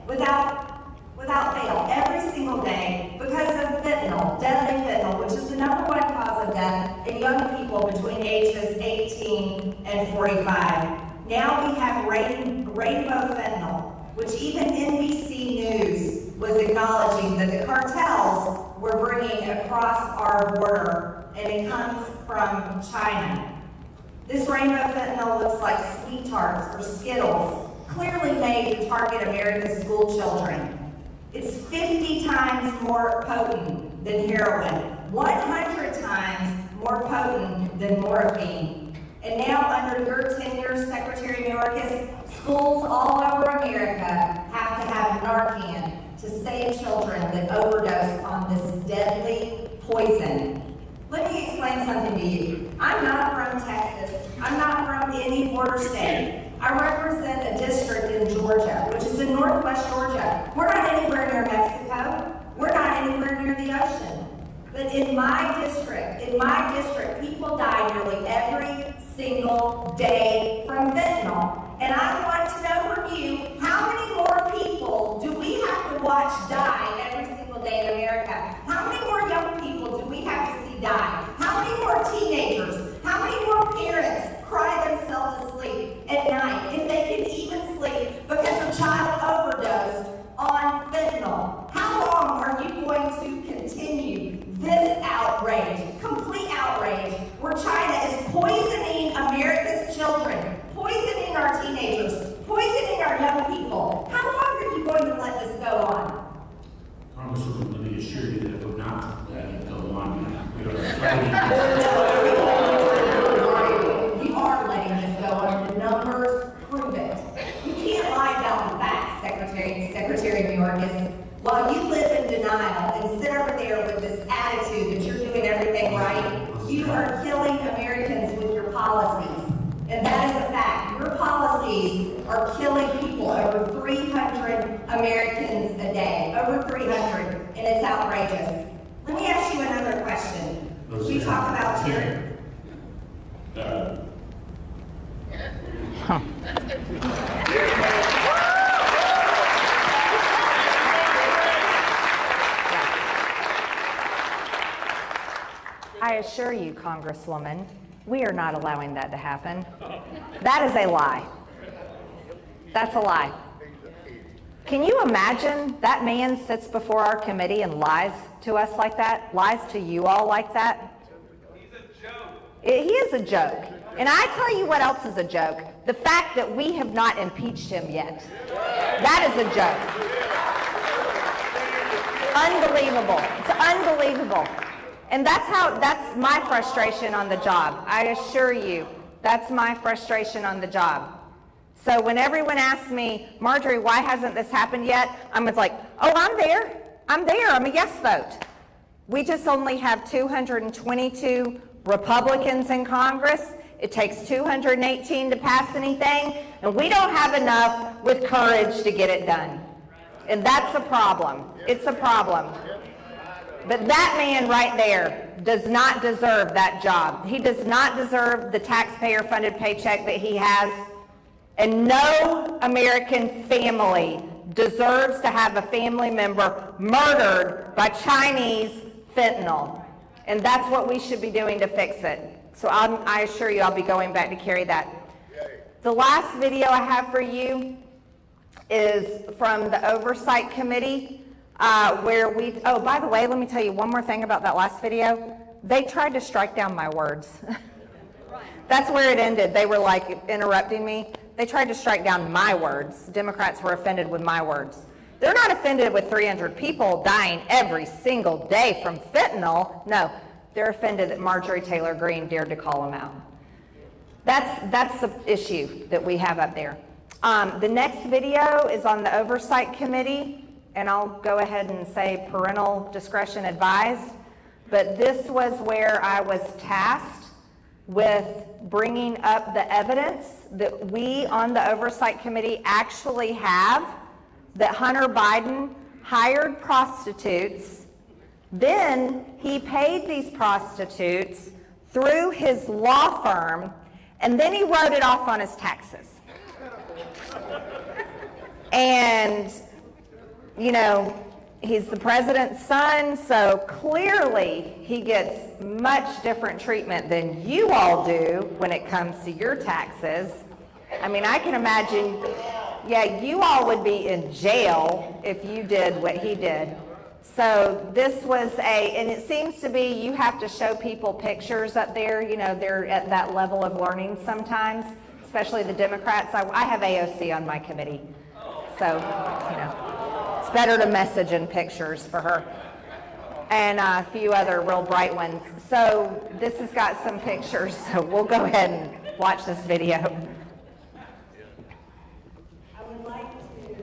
without fail, every single day because of fentanyl, deadly fentanyl, which is the #1 cause of death in young people between ages 18 and 45. Now we have rainbow fentanyl, which even NBC News was acknowledging that the cartels were bringing across our border, and it comes from China. This rainbow fentanyl looks like Sweet Tarts or Skittles, clearly made to target America's school children. It's 50 times more potent than heroin, 100 times more potent than morphine. And now, under your tenure, Secretary Mayorkas, schools all over America have to have Narcan to save children that overdose on this deadly Northwest Georgia. We're not anywhere near Mexico. We're not anywhere near the ocean. But in my district, people die nearly every single day from fentanyl. And I want to know from you, how many more people do we have to watch die every single day in America? How many more young people do we have to see die? How many more teenagers? How many more parents cry themselves to sleep at night, if they can even sleep, because a child overdosed on fentanyl? How long are you going to continue this outrage, complete outrage, where China is poisoning America's children, poisoning our teenagers, poisoning our young people? How long are you going to let this go on? Congresswoman, let me assure you that we're not letting it go on. We are fighting. You are letting this go on. The numbers prove it. You can't lie about the facts, Secretary Mayorkas. While you live in denial and sit over there with this attitude that you're doing everything right, you are killing Americans with your policies. And that is a fact. Your policies are killing people, over 300 Americans a day. Over 300, and it's outrageous. Let me ask you another question. We talk about tyranny. I assure you, Congresswoman, we are not allowing that to happen. That is a lie. That's a lie. Can you imagine that man sits before our committee and lies to us like that? Lies to you all like that? He's a joke. He is a joke. And I tell you what else is a joke. The fact that we have not impeached him yet. That is a joke. Unbelievable. It's unbelievable. And that's my frustration on the job. I assure you, that's my frustration on the job. So when everyone asks me, Marjorie, why hasn't this happened yet? I'm like, oh, I'm there. I'm a yes vote. We just only have 222 Republicans in Congress. It takes 218 to pass anything, and we don't have enough with courage to get it done. And that's a problem. It's a problem. But that man right there does not deserve that job. He does not deserve the taxpayer-funded paycheck that he has. And no American family deserves to have a family member murdered by Chinese fentanyl. And that's what we should be doing to fix it. So I assure you I'll be going back to carry that. The last video I have for you is from the Oversight Committee. Oh, by the way, let me tell you one more thing about that last video. They tried to strike down my words. That's where it ended. They were like interrupting me. They tried to strike down my words. Democrats were offended with my words. They're not offended with 300 people dying every single day from fentanyl. No, they're offended that Marjorie Taylor Greene dared to call them out. That's the issue that we have up there. The next video is on the Oversight Committee. And I'll go ahead and say parental discretion advised, but this was where I was tasked with bringing up the evidence that we on the Oversight Committee actually have, that Hunter Biden hired prostitutes, then he paid these prostitutes through his law firm, and then he wrote it off on his taxes. And you know, he's the president's son, so clearly he gets much different treatment than you all do when it comes to your taxes. I mean, I can imagine, yeah, you all would be in jail if you did what he did. So this was and it seems to be you have to show people pictures up there, you know, they're at that level of learning sometimes, especially the Democrats. I have AOC on my committee, so, you know. It's better to message in pictures for her. And a few other real bright ones. So this has got some pictures, so we'll go ahead and watch this video. I would like to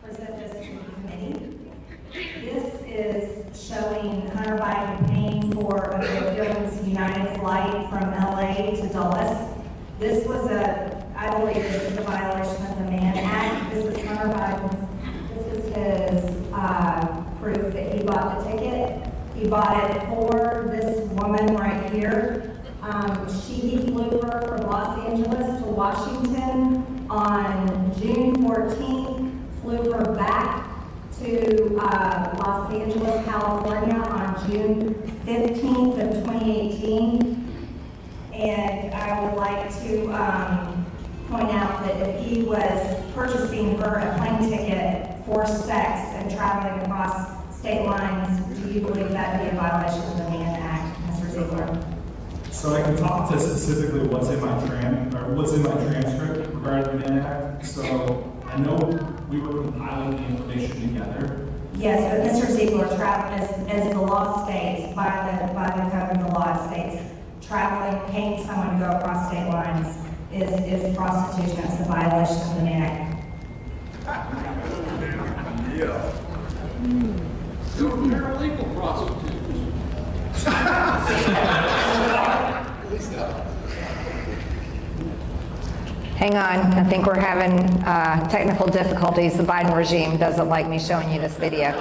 present this to the committee. This is showing Hunter Biden paying for a Veterans United flight from LA to Dulles. This was I believe this is a violation of the Mann Act. This is Hunter Hunter Biden. This is his proof that he bought the ticket. He bought it for this woman right here. He flew her from Los Angeles to Washington on June 14th, flew her back to Los Angeles, California on June 15th of 2018. And I would like to point out that if he was purchasing her a plane ticket for sex and traveling across state lines, do you believe that would be a violation of the Mann Act, Mr. Ziegler? So I can talk to specifically what's in my transcript regarding the Mann Act. So I know we were compiling the information together. Yes, but Mr. Ziegler, as the law states, by the code of the law states, traveling, paying someone to go across state lines is prostitution. It's a violation of the Mann Act. Yeah. You're paralegal prostitutes. Hang on, I think we're having technical difficulties. The Biden regime doesn't like me showing you this video.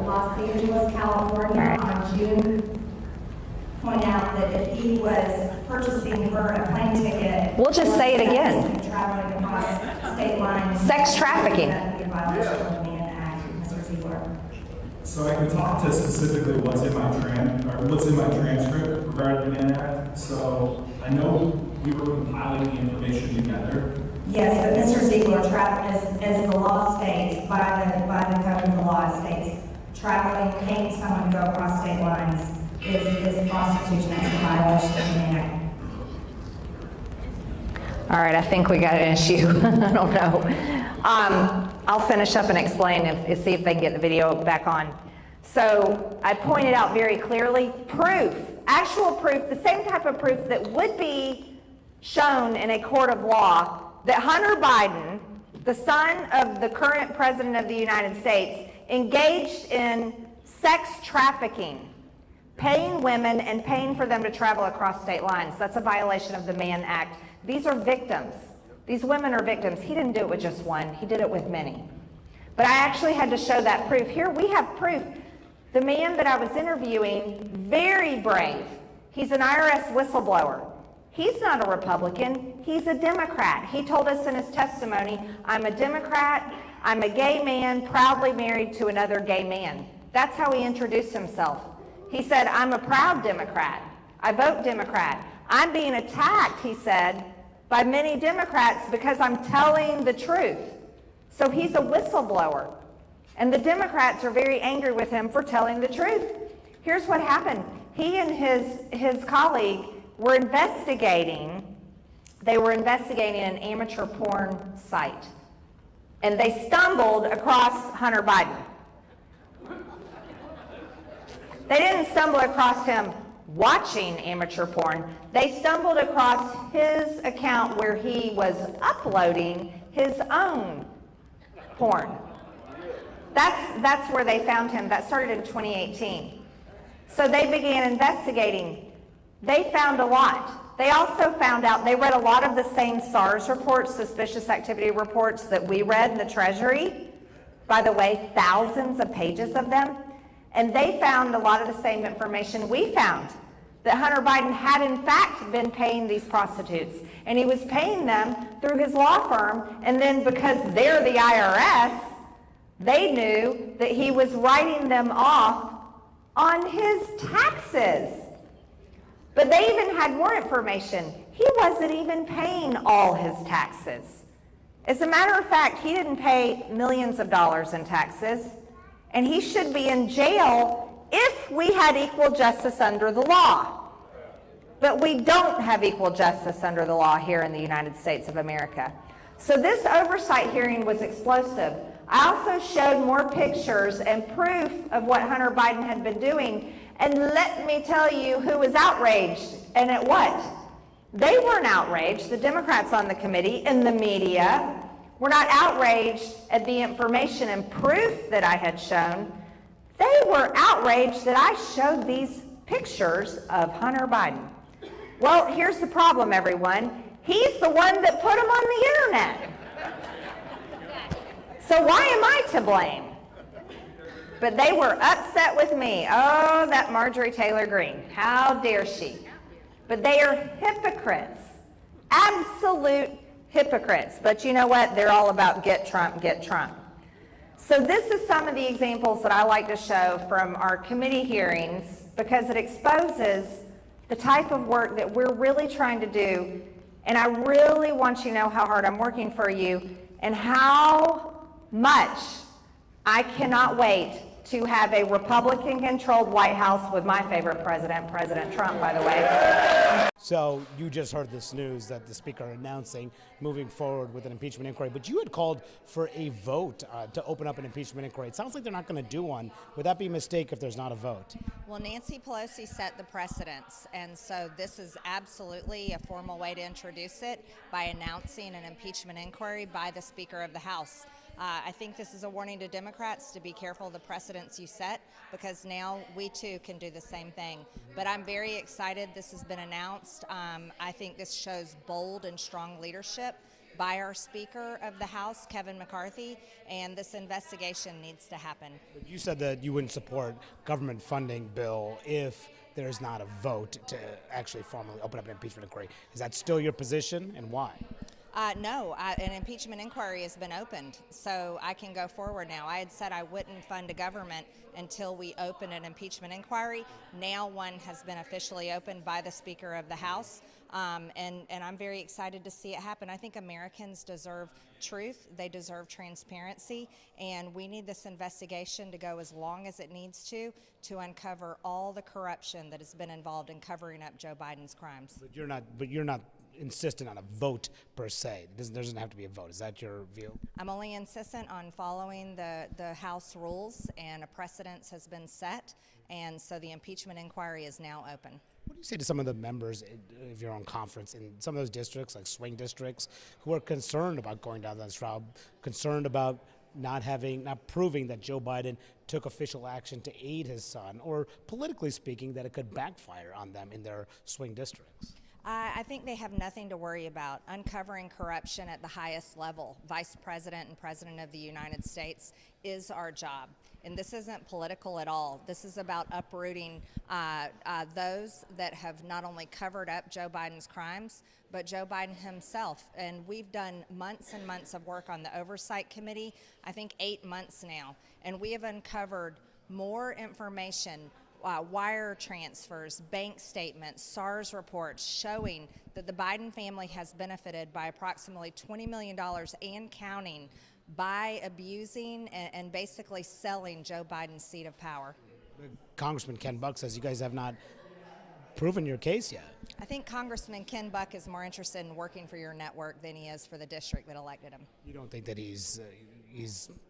Los Angeles, California on June. Point out that if he was purchasing her a plane ticket. We'll just say it again. And traveling across state lines. Sex trafficking. That would be a violation of the Mann Act, Mr. Ziegler. So I can talk to specifically what's in my transcript regarding the Mann Act. So I know we were compiling the information together. Yes, but Mr. Ziegler, as the law states, by the code of the law states, traveling, paying someone to go across state lines is prostitution. It's a violation of the Mann Act. All right, I think we got an issue. I don't know. I'll finish up and explain and see if they can get the video back on. So I pointed out very clearly proof, actual proof, the same type of proof that would be shown in a court of law that Hunter Biden, the son of the current president of the United States, engaged in sex trafficking, paying women and paying for them to travel across state lines. That's a violation of the Mann Act. These are victims. These women are victims. He didn't do it with just one. He did it with many. But I actually had to show that proof. Here we have proof. The man that I was interviewing, very brave. He's an IRS whistleblower. He's not a Republican. He's a Democrat. He told us in his testimony, I'm a Democrat. I'm a gay man, proudly married to another gay man. That's how he introduced himself. He said, I'm a proud Democrat. I vote Democrat. I'm being attacked, he said, by many Democrats because I'm telling the truth. So he's a whistleblower. And the Democrats are very angry with him for telling the truth. Here's what happened. He and his colleague were investigating. They were investigating an amateur porn site. And they stumbled across Hunter Biden. They didn't stumble across him watching amateur porn. They stumbled across his account where he was uploading his own porn. That's where they found him. That started in 2018. So they began investigating. They found a lot. They also found out, they read a lot of the same SARS reports, suspicious activity reports that we read in the Treasury. By the way, thousands of pages of them. And they found a lot of the same information we found, that Hunter Biden had in fact been paying these prostitutes. And he was paying them through his law firm, and then because they're the IRS, they knew that he was writing them off on his taxes. But they even had more information. He wasn't even paying all his taxes. As a matter of fact, he didn't pay millions of dollars in taxes, and he should be in jail if we had equal justice under the law. But we don't have equal justice under the law here in the United States of America. So this oversight hearing was explosive. I also showed more pictures and proof of what Hunter Biden had been doing. And let me tell you who was outraged and at what. They weren't outraged. The Democrats on the committee and the media were not outraged at the information and proof that I had shown. They were outraged that I showed these pictures of Hunter Biden. Well, here's the problem, everyone. He's the one that put them on the internet. So why am I to blame? But they were upset with me. Oh, that Marjorie Taylor Greene. How dare she? But they are hypocrites. Absolute hypocrites. But you know what? They're all about get Trump, get Trump. So this is some of the examples that I like to show from our committee hearings because it exposes the type of work that we're really trying to do. And I really want you to know how hard I'm working for you and how much I cannot wait to have a Republican-controlled White House with my favorite president, President Trump, by the way. So you just heard this news that the Speaker announcing moving forward with an impeachment inquiry, but you had called for a vote to open up an impeachment inquiry. It sounds like they're not going to do one. Would that be a mistake if there's not a vote? Well, Nancy Pelosi set the precedents, and so this is absolutely a formal way to introduce it by announcing an impeachment inquiry by the Speaker of the House. I think this is a warning to Democrats to be careful of the precedents you set, because now we too can do the same thing. But I'm very excited this has been announced. I think this shows bold and strong leadership by our Speaker of the House, Kevin McCarthy, and this investigation needs to happen. You said that you wouldn't support government funding bill if there's not a vote to actually formally open up an impeachment inquiry. Is that still your position, and why? No, an impeachment inquiry has been opened, so I can go forward now. I had said I wouldn't fund a government until we open an impeachment inquiry. Now one has been officially opened by the Speaker of the House, and I'm very excited to see it happen. I think Americans deserve truth, they deserve transparency, and we need this investigation to go as long as it needs to uncover all the corruption that has been involved in covering up Joe Biden's crimes. But you're not insistent on a vote per se. There doesn't have to be a vote. Is that your view? I'm only insistent on following the House rules, and a precedence has been set, and so the impeachment inquiry is now open. What do you say to some of the members of your own conference in some of those districts, like swing districts, who are concerned about going down this route, concerned about not proving that Joe Biden took official action to aid his son, or politically speaking, that it could backfire on them in their swing districts? I think they have nothing to worry about. Uncovering corruption at the highest level, Vice President and President of the United States, is our job. And this isn't political at all. This is about uprooting those that have not only covered up Joe Biden's crimes, but Joe Biden himself. And we've done months and months of work on the Oversight Committee, I think 8 months now. And we have uncovered more information, wire transfers, bank statements, SARS reports showing that the Biden family has benefited by approximately $20 million and counting by abusing and basically selling Joe Biden's seat of power. Congressman Ken Buck says you guys have not proven your case yet. I think Congressman Ken Buck is more interested in working for your network than he is for the district that elected him. You don't think that he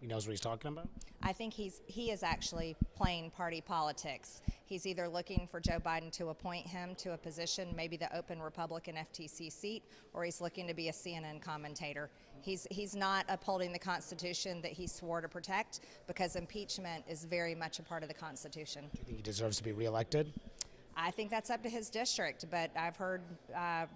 knows what he's talking about? I think he is actually playing party politics. He's either looking for Joe Biden to appoint him to a position, maybe the open Republican FTC seat, or he's looking to be a CNN commentator. He's not upholding the Constitution that he swore to protect, because impeachment is very much a part of the Constitution. Do you think he deserves to be reelected? I think that's up to his district, but I've heard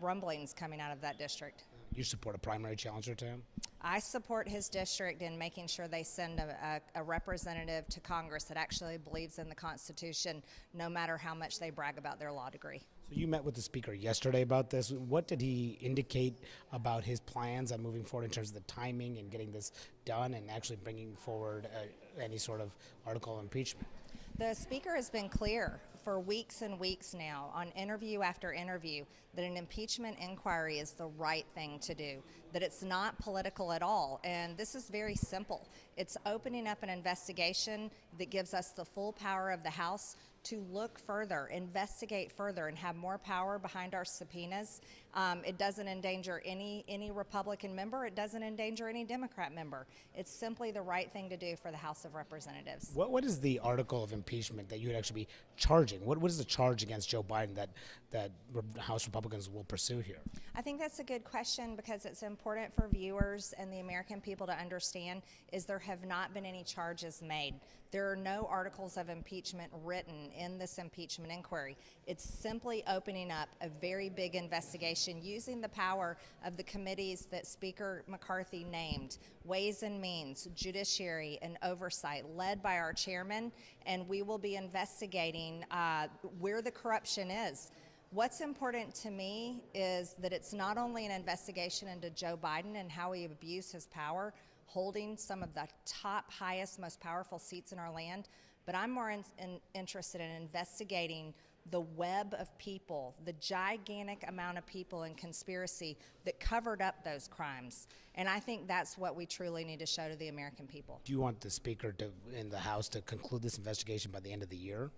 rumblings coming out of that district. You support a primary challenger to him? I support his district in making sure they send a representative to Congress that actually believes in the Constitution, no matter how much they brag about their law degree. So you met with the Speaker yesterday about this. What did he indicate about his plans on moving forward in terms of the timing and getting this done and actually bringing forward any sort of article of impeachment? The Speaker has been clear for weeks and weeks now, on interview after interview, that an impeachment inquiry is the right thing to do, that it's not political at all. And this is very simple. It's opening up an investigation that gives us the full power of the House to look further, investigate further, and have more power behind our subpoenas. It doesn't endanger any Republican member. It doesn't endanger any Democrat member. It's simply the right thing to do for the House of Representatives. What is the article of impeachment that you would actually be charging? What is the charge against Joe Biden that House Republicans will pursue here? I think that's a good question, because it's important for viewers and the American people to understand is there have not been any charges made. There are no articles of impeachment written in this impeachment inquiry. It's simply opening up a very big investigation using the power of the committees that Speaker McCarthy named, Ways and Means, Judiciary, and Oversight, led by our chairman, and we will be investigating where the corruption is. What's important to me is that it's not only an investigation into Joe Biden and how he abused his power, holding some of the top, highest, most powerful seats in our land, but I'm more interested in investigating the web of people, the gigantic amount of people in conspiracy that covered up those crimes. And I think that's what we truly need to show to the American people. Do you want the Speaker in the House to conclude this investigation by the end of the year?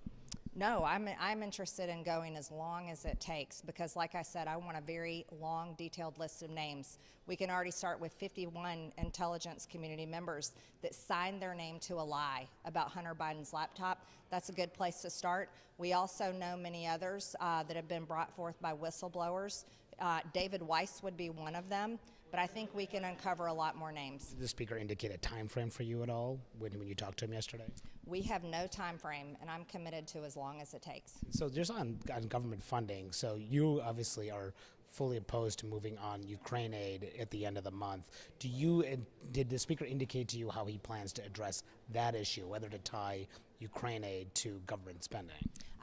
No, I'm interested in going as long as it takes because, like I said, I want a very long, detailed list of names. We can already start with 51 intelligence community members that signed their name to a lie about Hunter Biden's laptop. That's a good place to start. We also know many others that have been brought forth by whistleblowers. David Weiss would be one of them. But I think we can uncover a lot more names. Did the Speaker indicate a time frame for you at all when you talked to him yesterday? We have no time frame, and I'm committed to as long as it takes. So just on government funding, so you obviously are fully opposed to moving on Ukraine aid at the end of the month. Did the Speaker indicate to you how he plans to address that issue, whether to tie Ukraine aid to government spending?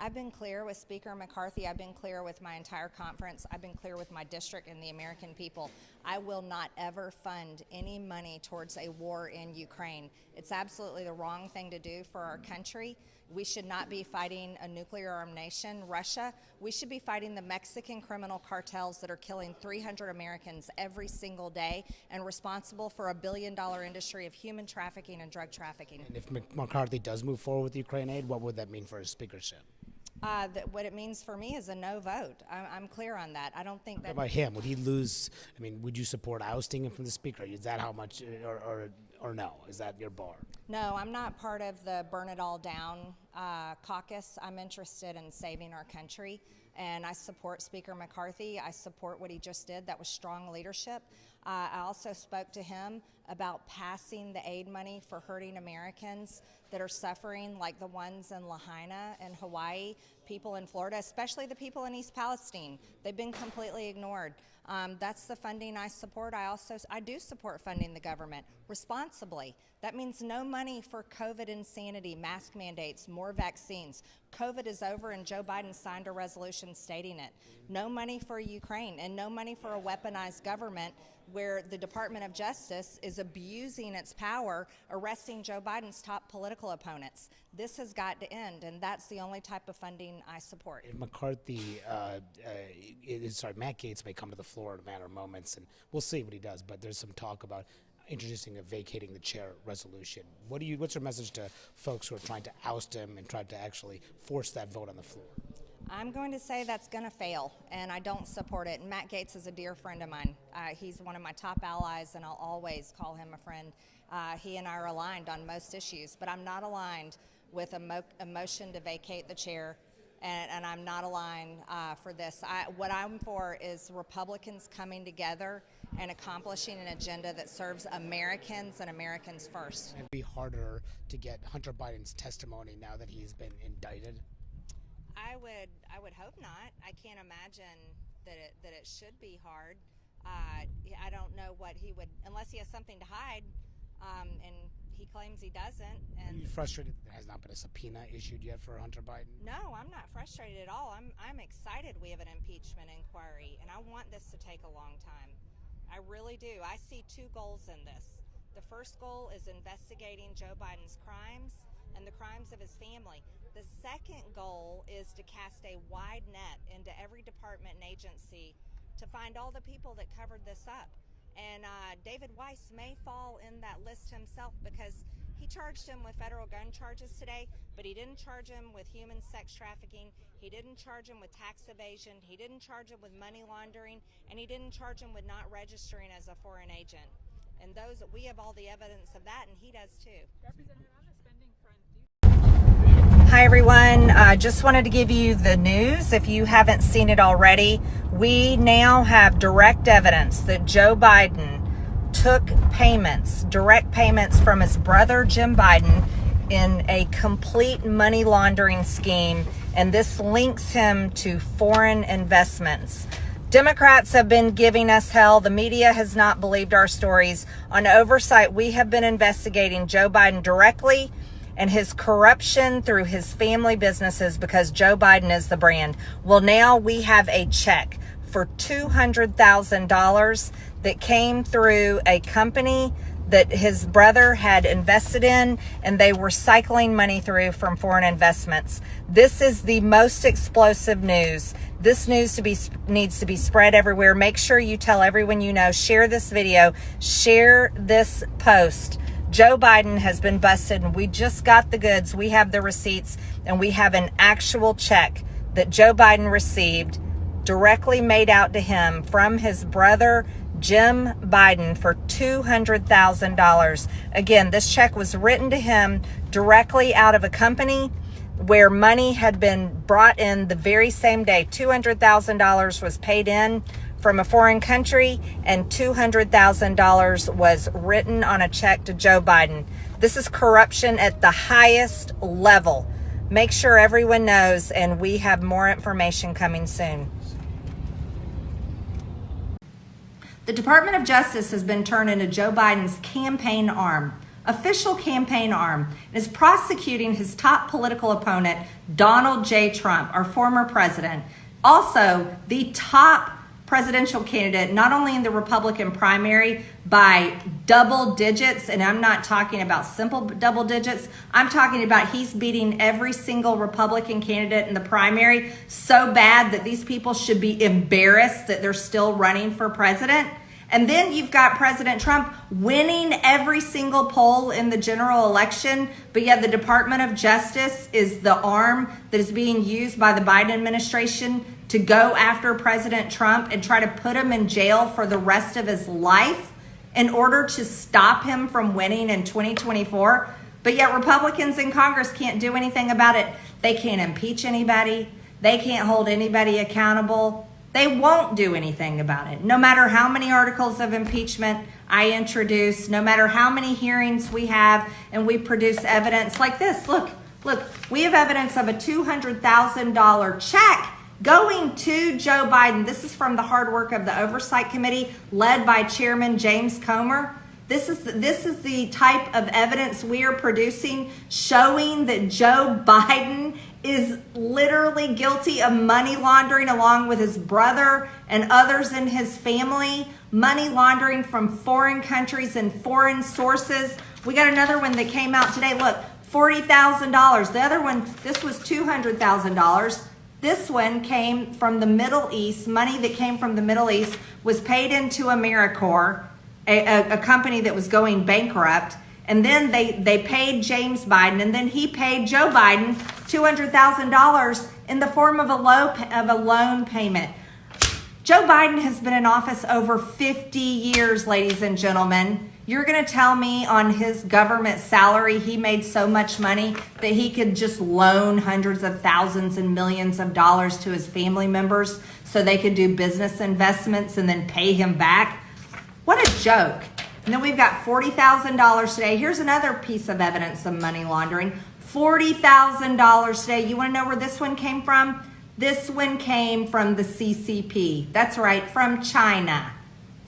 I've been clear with Speaker McCarthy. I've been clear with my entire conference. I've been clear with my district and the American people. I will not ever fund any money towards a war in Ukraine. It's absolutely the wrong thing to do for our country. We should not be fighting a nuclear-armed nation, Russia. We should be fighting the Mexican criminal cartels that are killing 300 Americans every single day and responsible for $1 billion industry of human trafficking and drug trafficking. And if McCarthy does move forward with Ukraine aid, what would that mean for his speakership? What it means for me is a no vote. I'm clear on that. I don't think that. What about him? Would he lose? I mean, would you support ousting him from the Speaker? Is that how much, or no? Is that your bar? No, I'm not part of the Burn It All Down caucus. I'm interested in saving our country, and I support Speaker McCarthy. I support what he just did. That was strong leadership. I also spoke to him about passing the aid money for hurting Americans that are suffering, like the ones in Lahaina and Hawaii, people in Florida, especially the people in East Palestine. They've been completely ignored. That's the funding I support. I do support funding the government responsibly. That means no money for COVID insanity, mask mandates, more vaccines. COVID is over and Joe Biden signed a resolution stating it. No money for Ukraine and no money for a weaponized government where the Department of Justice is abusing its power, arresting Joe Biden's top political opponents. This has got to end, and that's the only type of funding I support. If McCarthy, Matt Gaetz may come to the floor in a matter of moments, and we'll see what he does, but there's some talk about introducing a vacating the chair resolution. What's your message to folks who are trying to oust him and try to actually force that vote on the floor? I'm going to say that's going to fail, and I don't support it. And Matt Gaetz is a dear friend of mine. He's one of my top allies, and I'll always call him a friend. He and I are aligned on most issues, but I'm not aligned with a motion to vacate the chair, and I'm not aligned for this. What I'm for is Republicans coming together and accomplishing an agenda that serves Americans and Americans first. It'd be harder to get Hunter Biden's testimony now that he's been indicted. I would hope not. I can't imagine that it should be hard. I don't know what he would, unless he has something to hide, and he claims he doesn't. And are you frustrated that there has not been a subpoena issued yet for Hunter Biden? No, I'm not frustrated at all. I'm excited we have an impeachment inquiry, and I want this to take a long time. I really do. I see two goals in this. The first goal is investigating Joe Biden's crimes and the crimes of his family. The second goal is to cast a wide net into every department and agency to find all the people that covered this up. And David Weiss may fall in that list himself because he charged him with federal gun charges today, but he didn't charge him with human sex trafficking. He didn't charge him with tax evasion. He didn't charge him with money laundering, and he didn't charge him with not registering as a foreign agent. And we have all the evidence of that, and he does too. Representative, on the spending front, Hi everyone, just wanted to give you the news. If you haven't seen it already, we now have direct evidence that Joe Biden took payments, direct payments from his brother Jim Biden in a complete money laundering scheme, and this links him to foreign investments. Democrats have been giving us hell. The media has not believed our stories. On oversight, we have been investigating Joe Biden directly and his corruption through his family businesses because Joe Biden is the brand. Well, now we have a check for $200,000 that came through a company that his brother had invested in, and they were cycling money through from foreign investments. This is the most explosive news. This news needs to be spread everywhere. Make sure you tell everyone you know. Share this video. Share this post. Joe Biden has been busted, and we just got the goods. We have the receipts, and we have an actual check that Joe Biden received directly made out to him from his brother, Jim Biden, for $200,000. Again, this check was written to him directly out of a company where money had been brought in the very same day. $200,000 was paid in from a foreign country, and $200,000 was written on a check to Joe Biden. This is corruption at the highest level. Make sure everyone knows, and we have more information coming soon. The Department of Justice has been turned into Joe Biden's campaign arm, official campaign arm, and is prosecuting his top political opponent, Donald J. Trump, our former president. Also, the top presidential candidate, not only in the Republican primary by double digits, and I'm not talking about simple double digits, I'm talking about he's beating every single Republican candidate in the primary so bad that these people should be embarrassed that they're still running for president. And then you've got President Trump winning every single poll in the general election, but yet the Department of Justice is the arm that is being used by the Biden administration to go after President Trump and try to put him in jail for the rest of his life in order to stop him from winning in 2024. But yet Republicans in Congress can't do anything about it. They can't impeach anybody. They can't hold anybody accountable. They won't do anything about it. No matter how many articles of impeachment I introduce, no matter how many hearings we have, and we produce evidence like this. Look, we have evidence of a $200,000 check going to Joe Biden. This is from the hard work of the Oversight Committee led by Chairman James Comer. This is the type of evidence we are producing showing that Joe Biden is literally guilty of money laundering along with his brother and others in his family, money laundering from foreign countries and foreign sources. We got another one that came out today. Look, $40,000. The other one, this was $200,000. This one came from the Middle East. Money that came from the Middle East was paid into AmeriCorps, a company that was going bankrupt. And then they paid James Biden, and then he paid Joe Biden $200,000 in the form of a loan payment. Joe Biden has been in office over 50 years, ladies and gentlemen. You're going to tell me on his government salary he made so much money that he could just loan hundreds of thousands and millions of dollars to his family members so they could do business investments and then pay him back? What a joke. And then we've got $40,000 today. Here's another piece of evidence of money laundering. $40,000 today. You want to know where this one came from? This one came from the CCP. That's right, from China.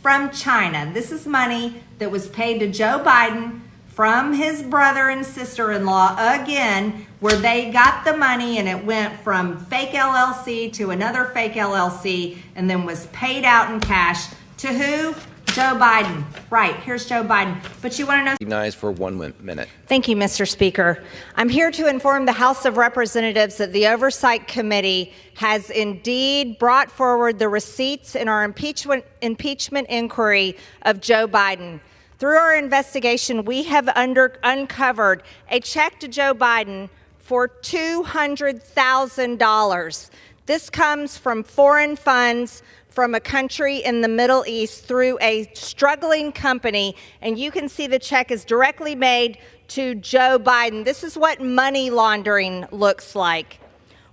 From China. This is money that was paid to Joe Biden from his brother and sister-in-law again, where they got the money and it went from fake LLC to another fake LLC and then was paid out in cash to who? Joe Biden. Right, here's Joe Biden. But you want to know... Recognized for 1 minute. Thank you, Mr. Speaker. I'm here to inform the House of Representatives that the Oversight Committee has indeed brought forward the receipts in our impeachment inquiry of Joe Biden. Through our investigation, we have uncovered a check to Joe Biden for $200,000. This comes from foreign funds from a country in the Middle East through a struggling company, and you can see the check is directly made to Joe Biden. This is what money laundering looks like.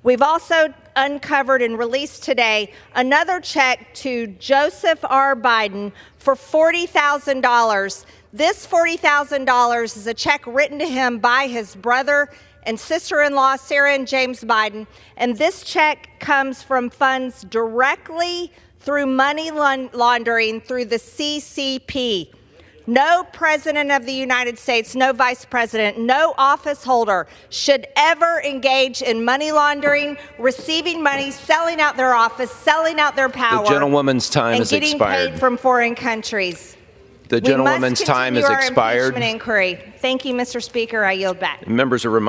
We've also uncovered and released today another check to Joseph R. Biden for $40,000 This $40,000 is a check written to him by his brother and sister-in-law, Sarah and James Biden, and this check comes from funds directly through money laundering through the CCP. No president of the United States, no vice president, no office holder should ever engage in money laundering, receiving money, selling out their office, selling out their power, The gentleman's time has and getting expired. paid from foreign countries. The gentlewoman's time has expired. Inquiry. Thank you, Mr. Speaker. I yield back. Members are reminded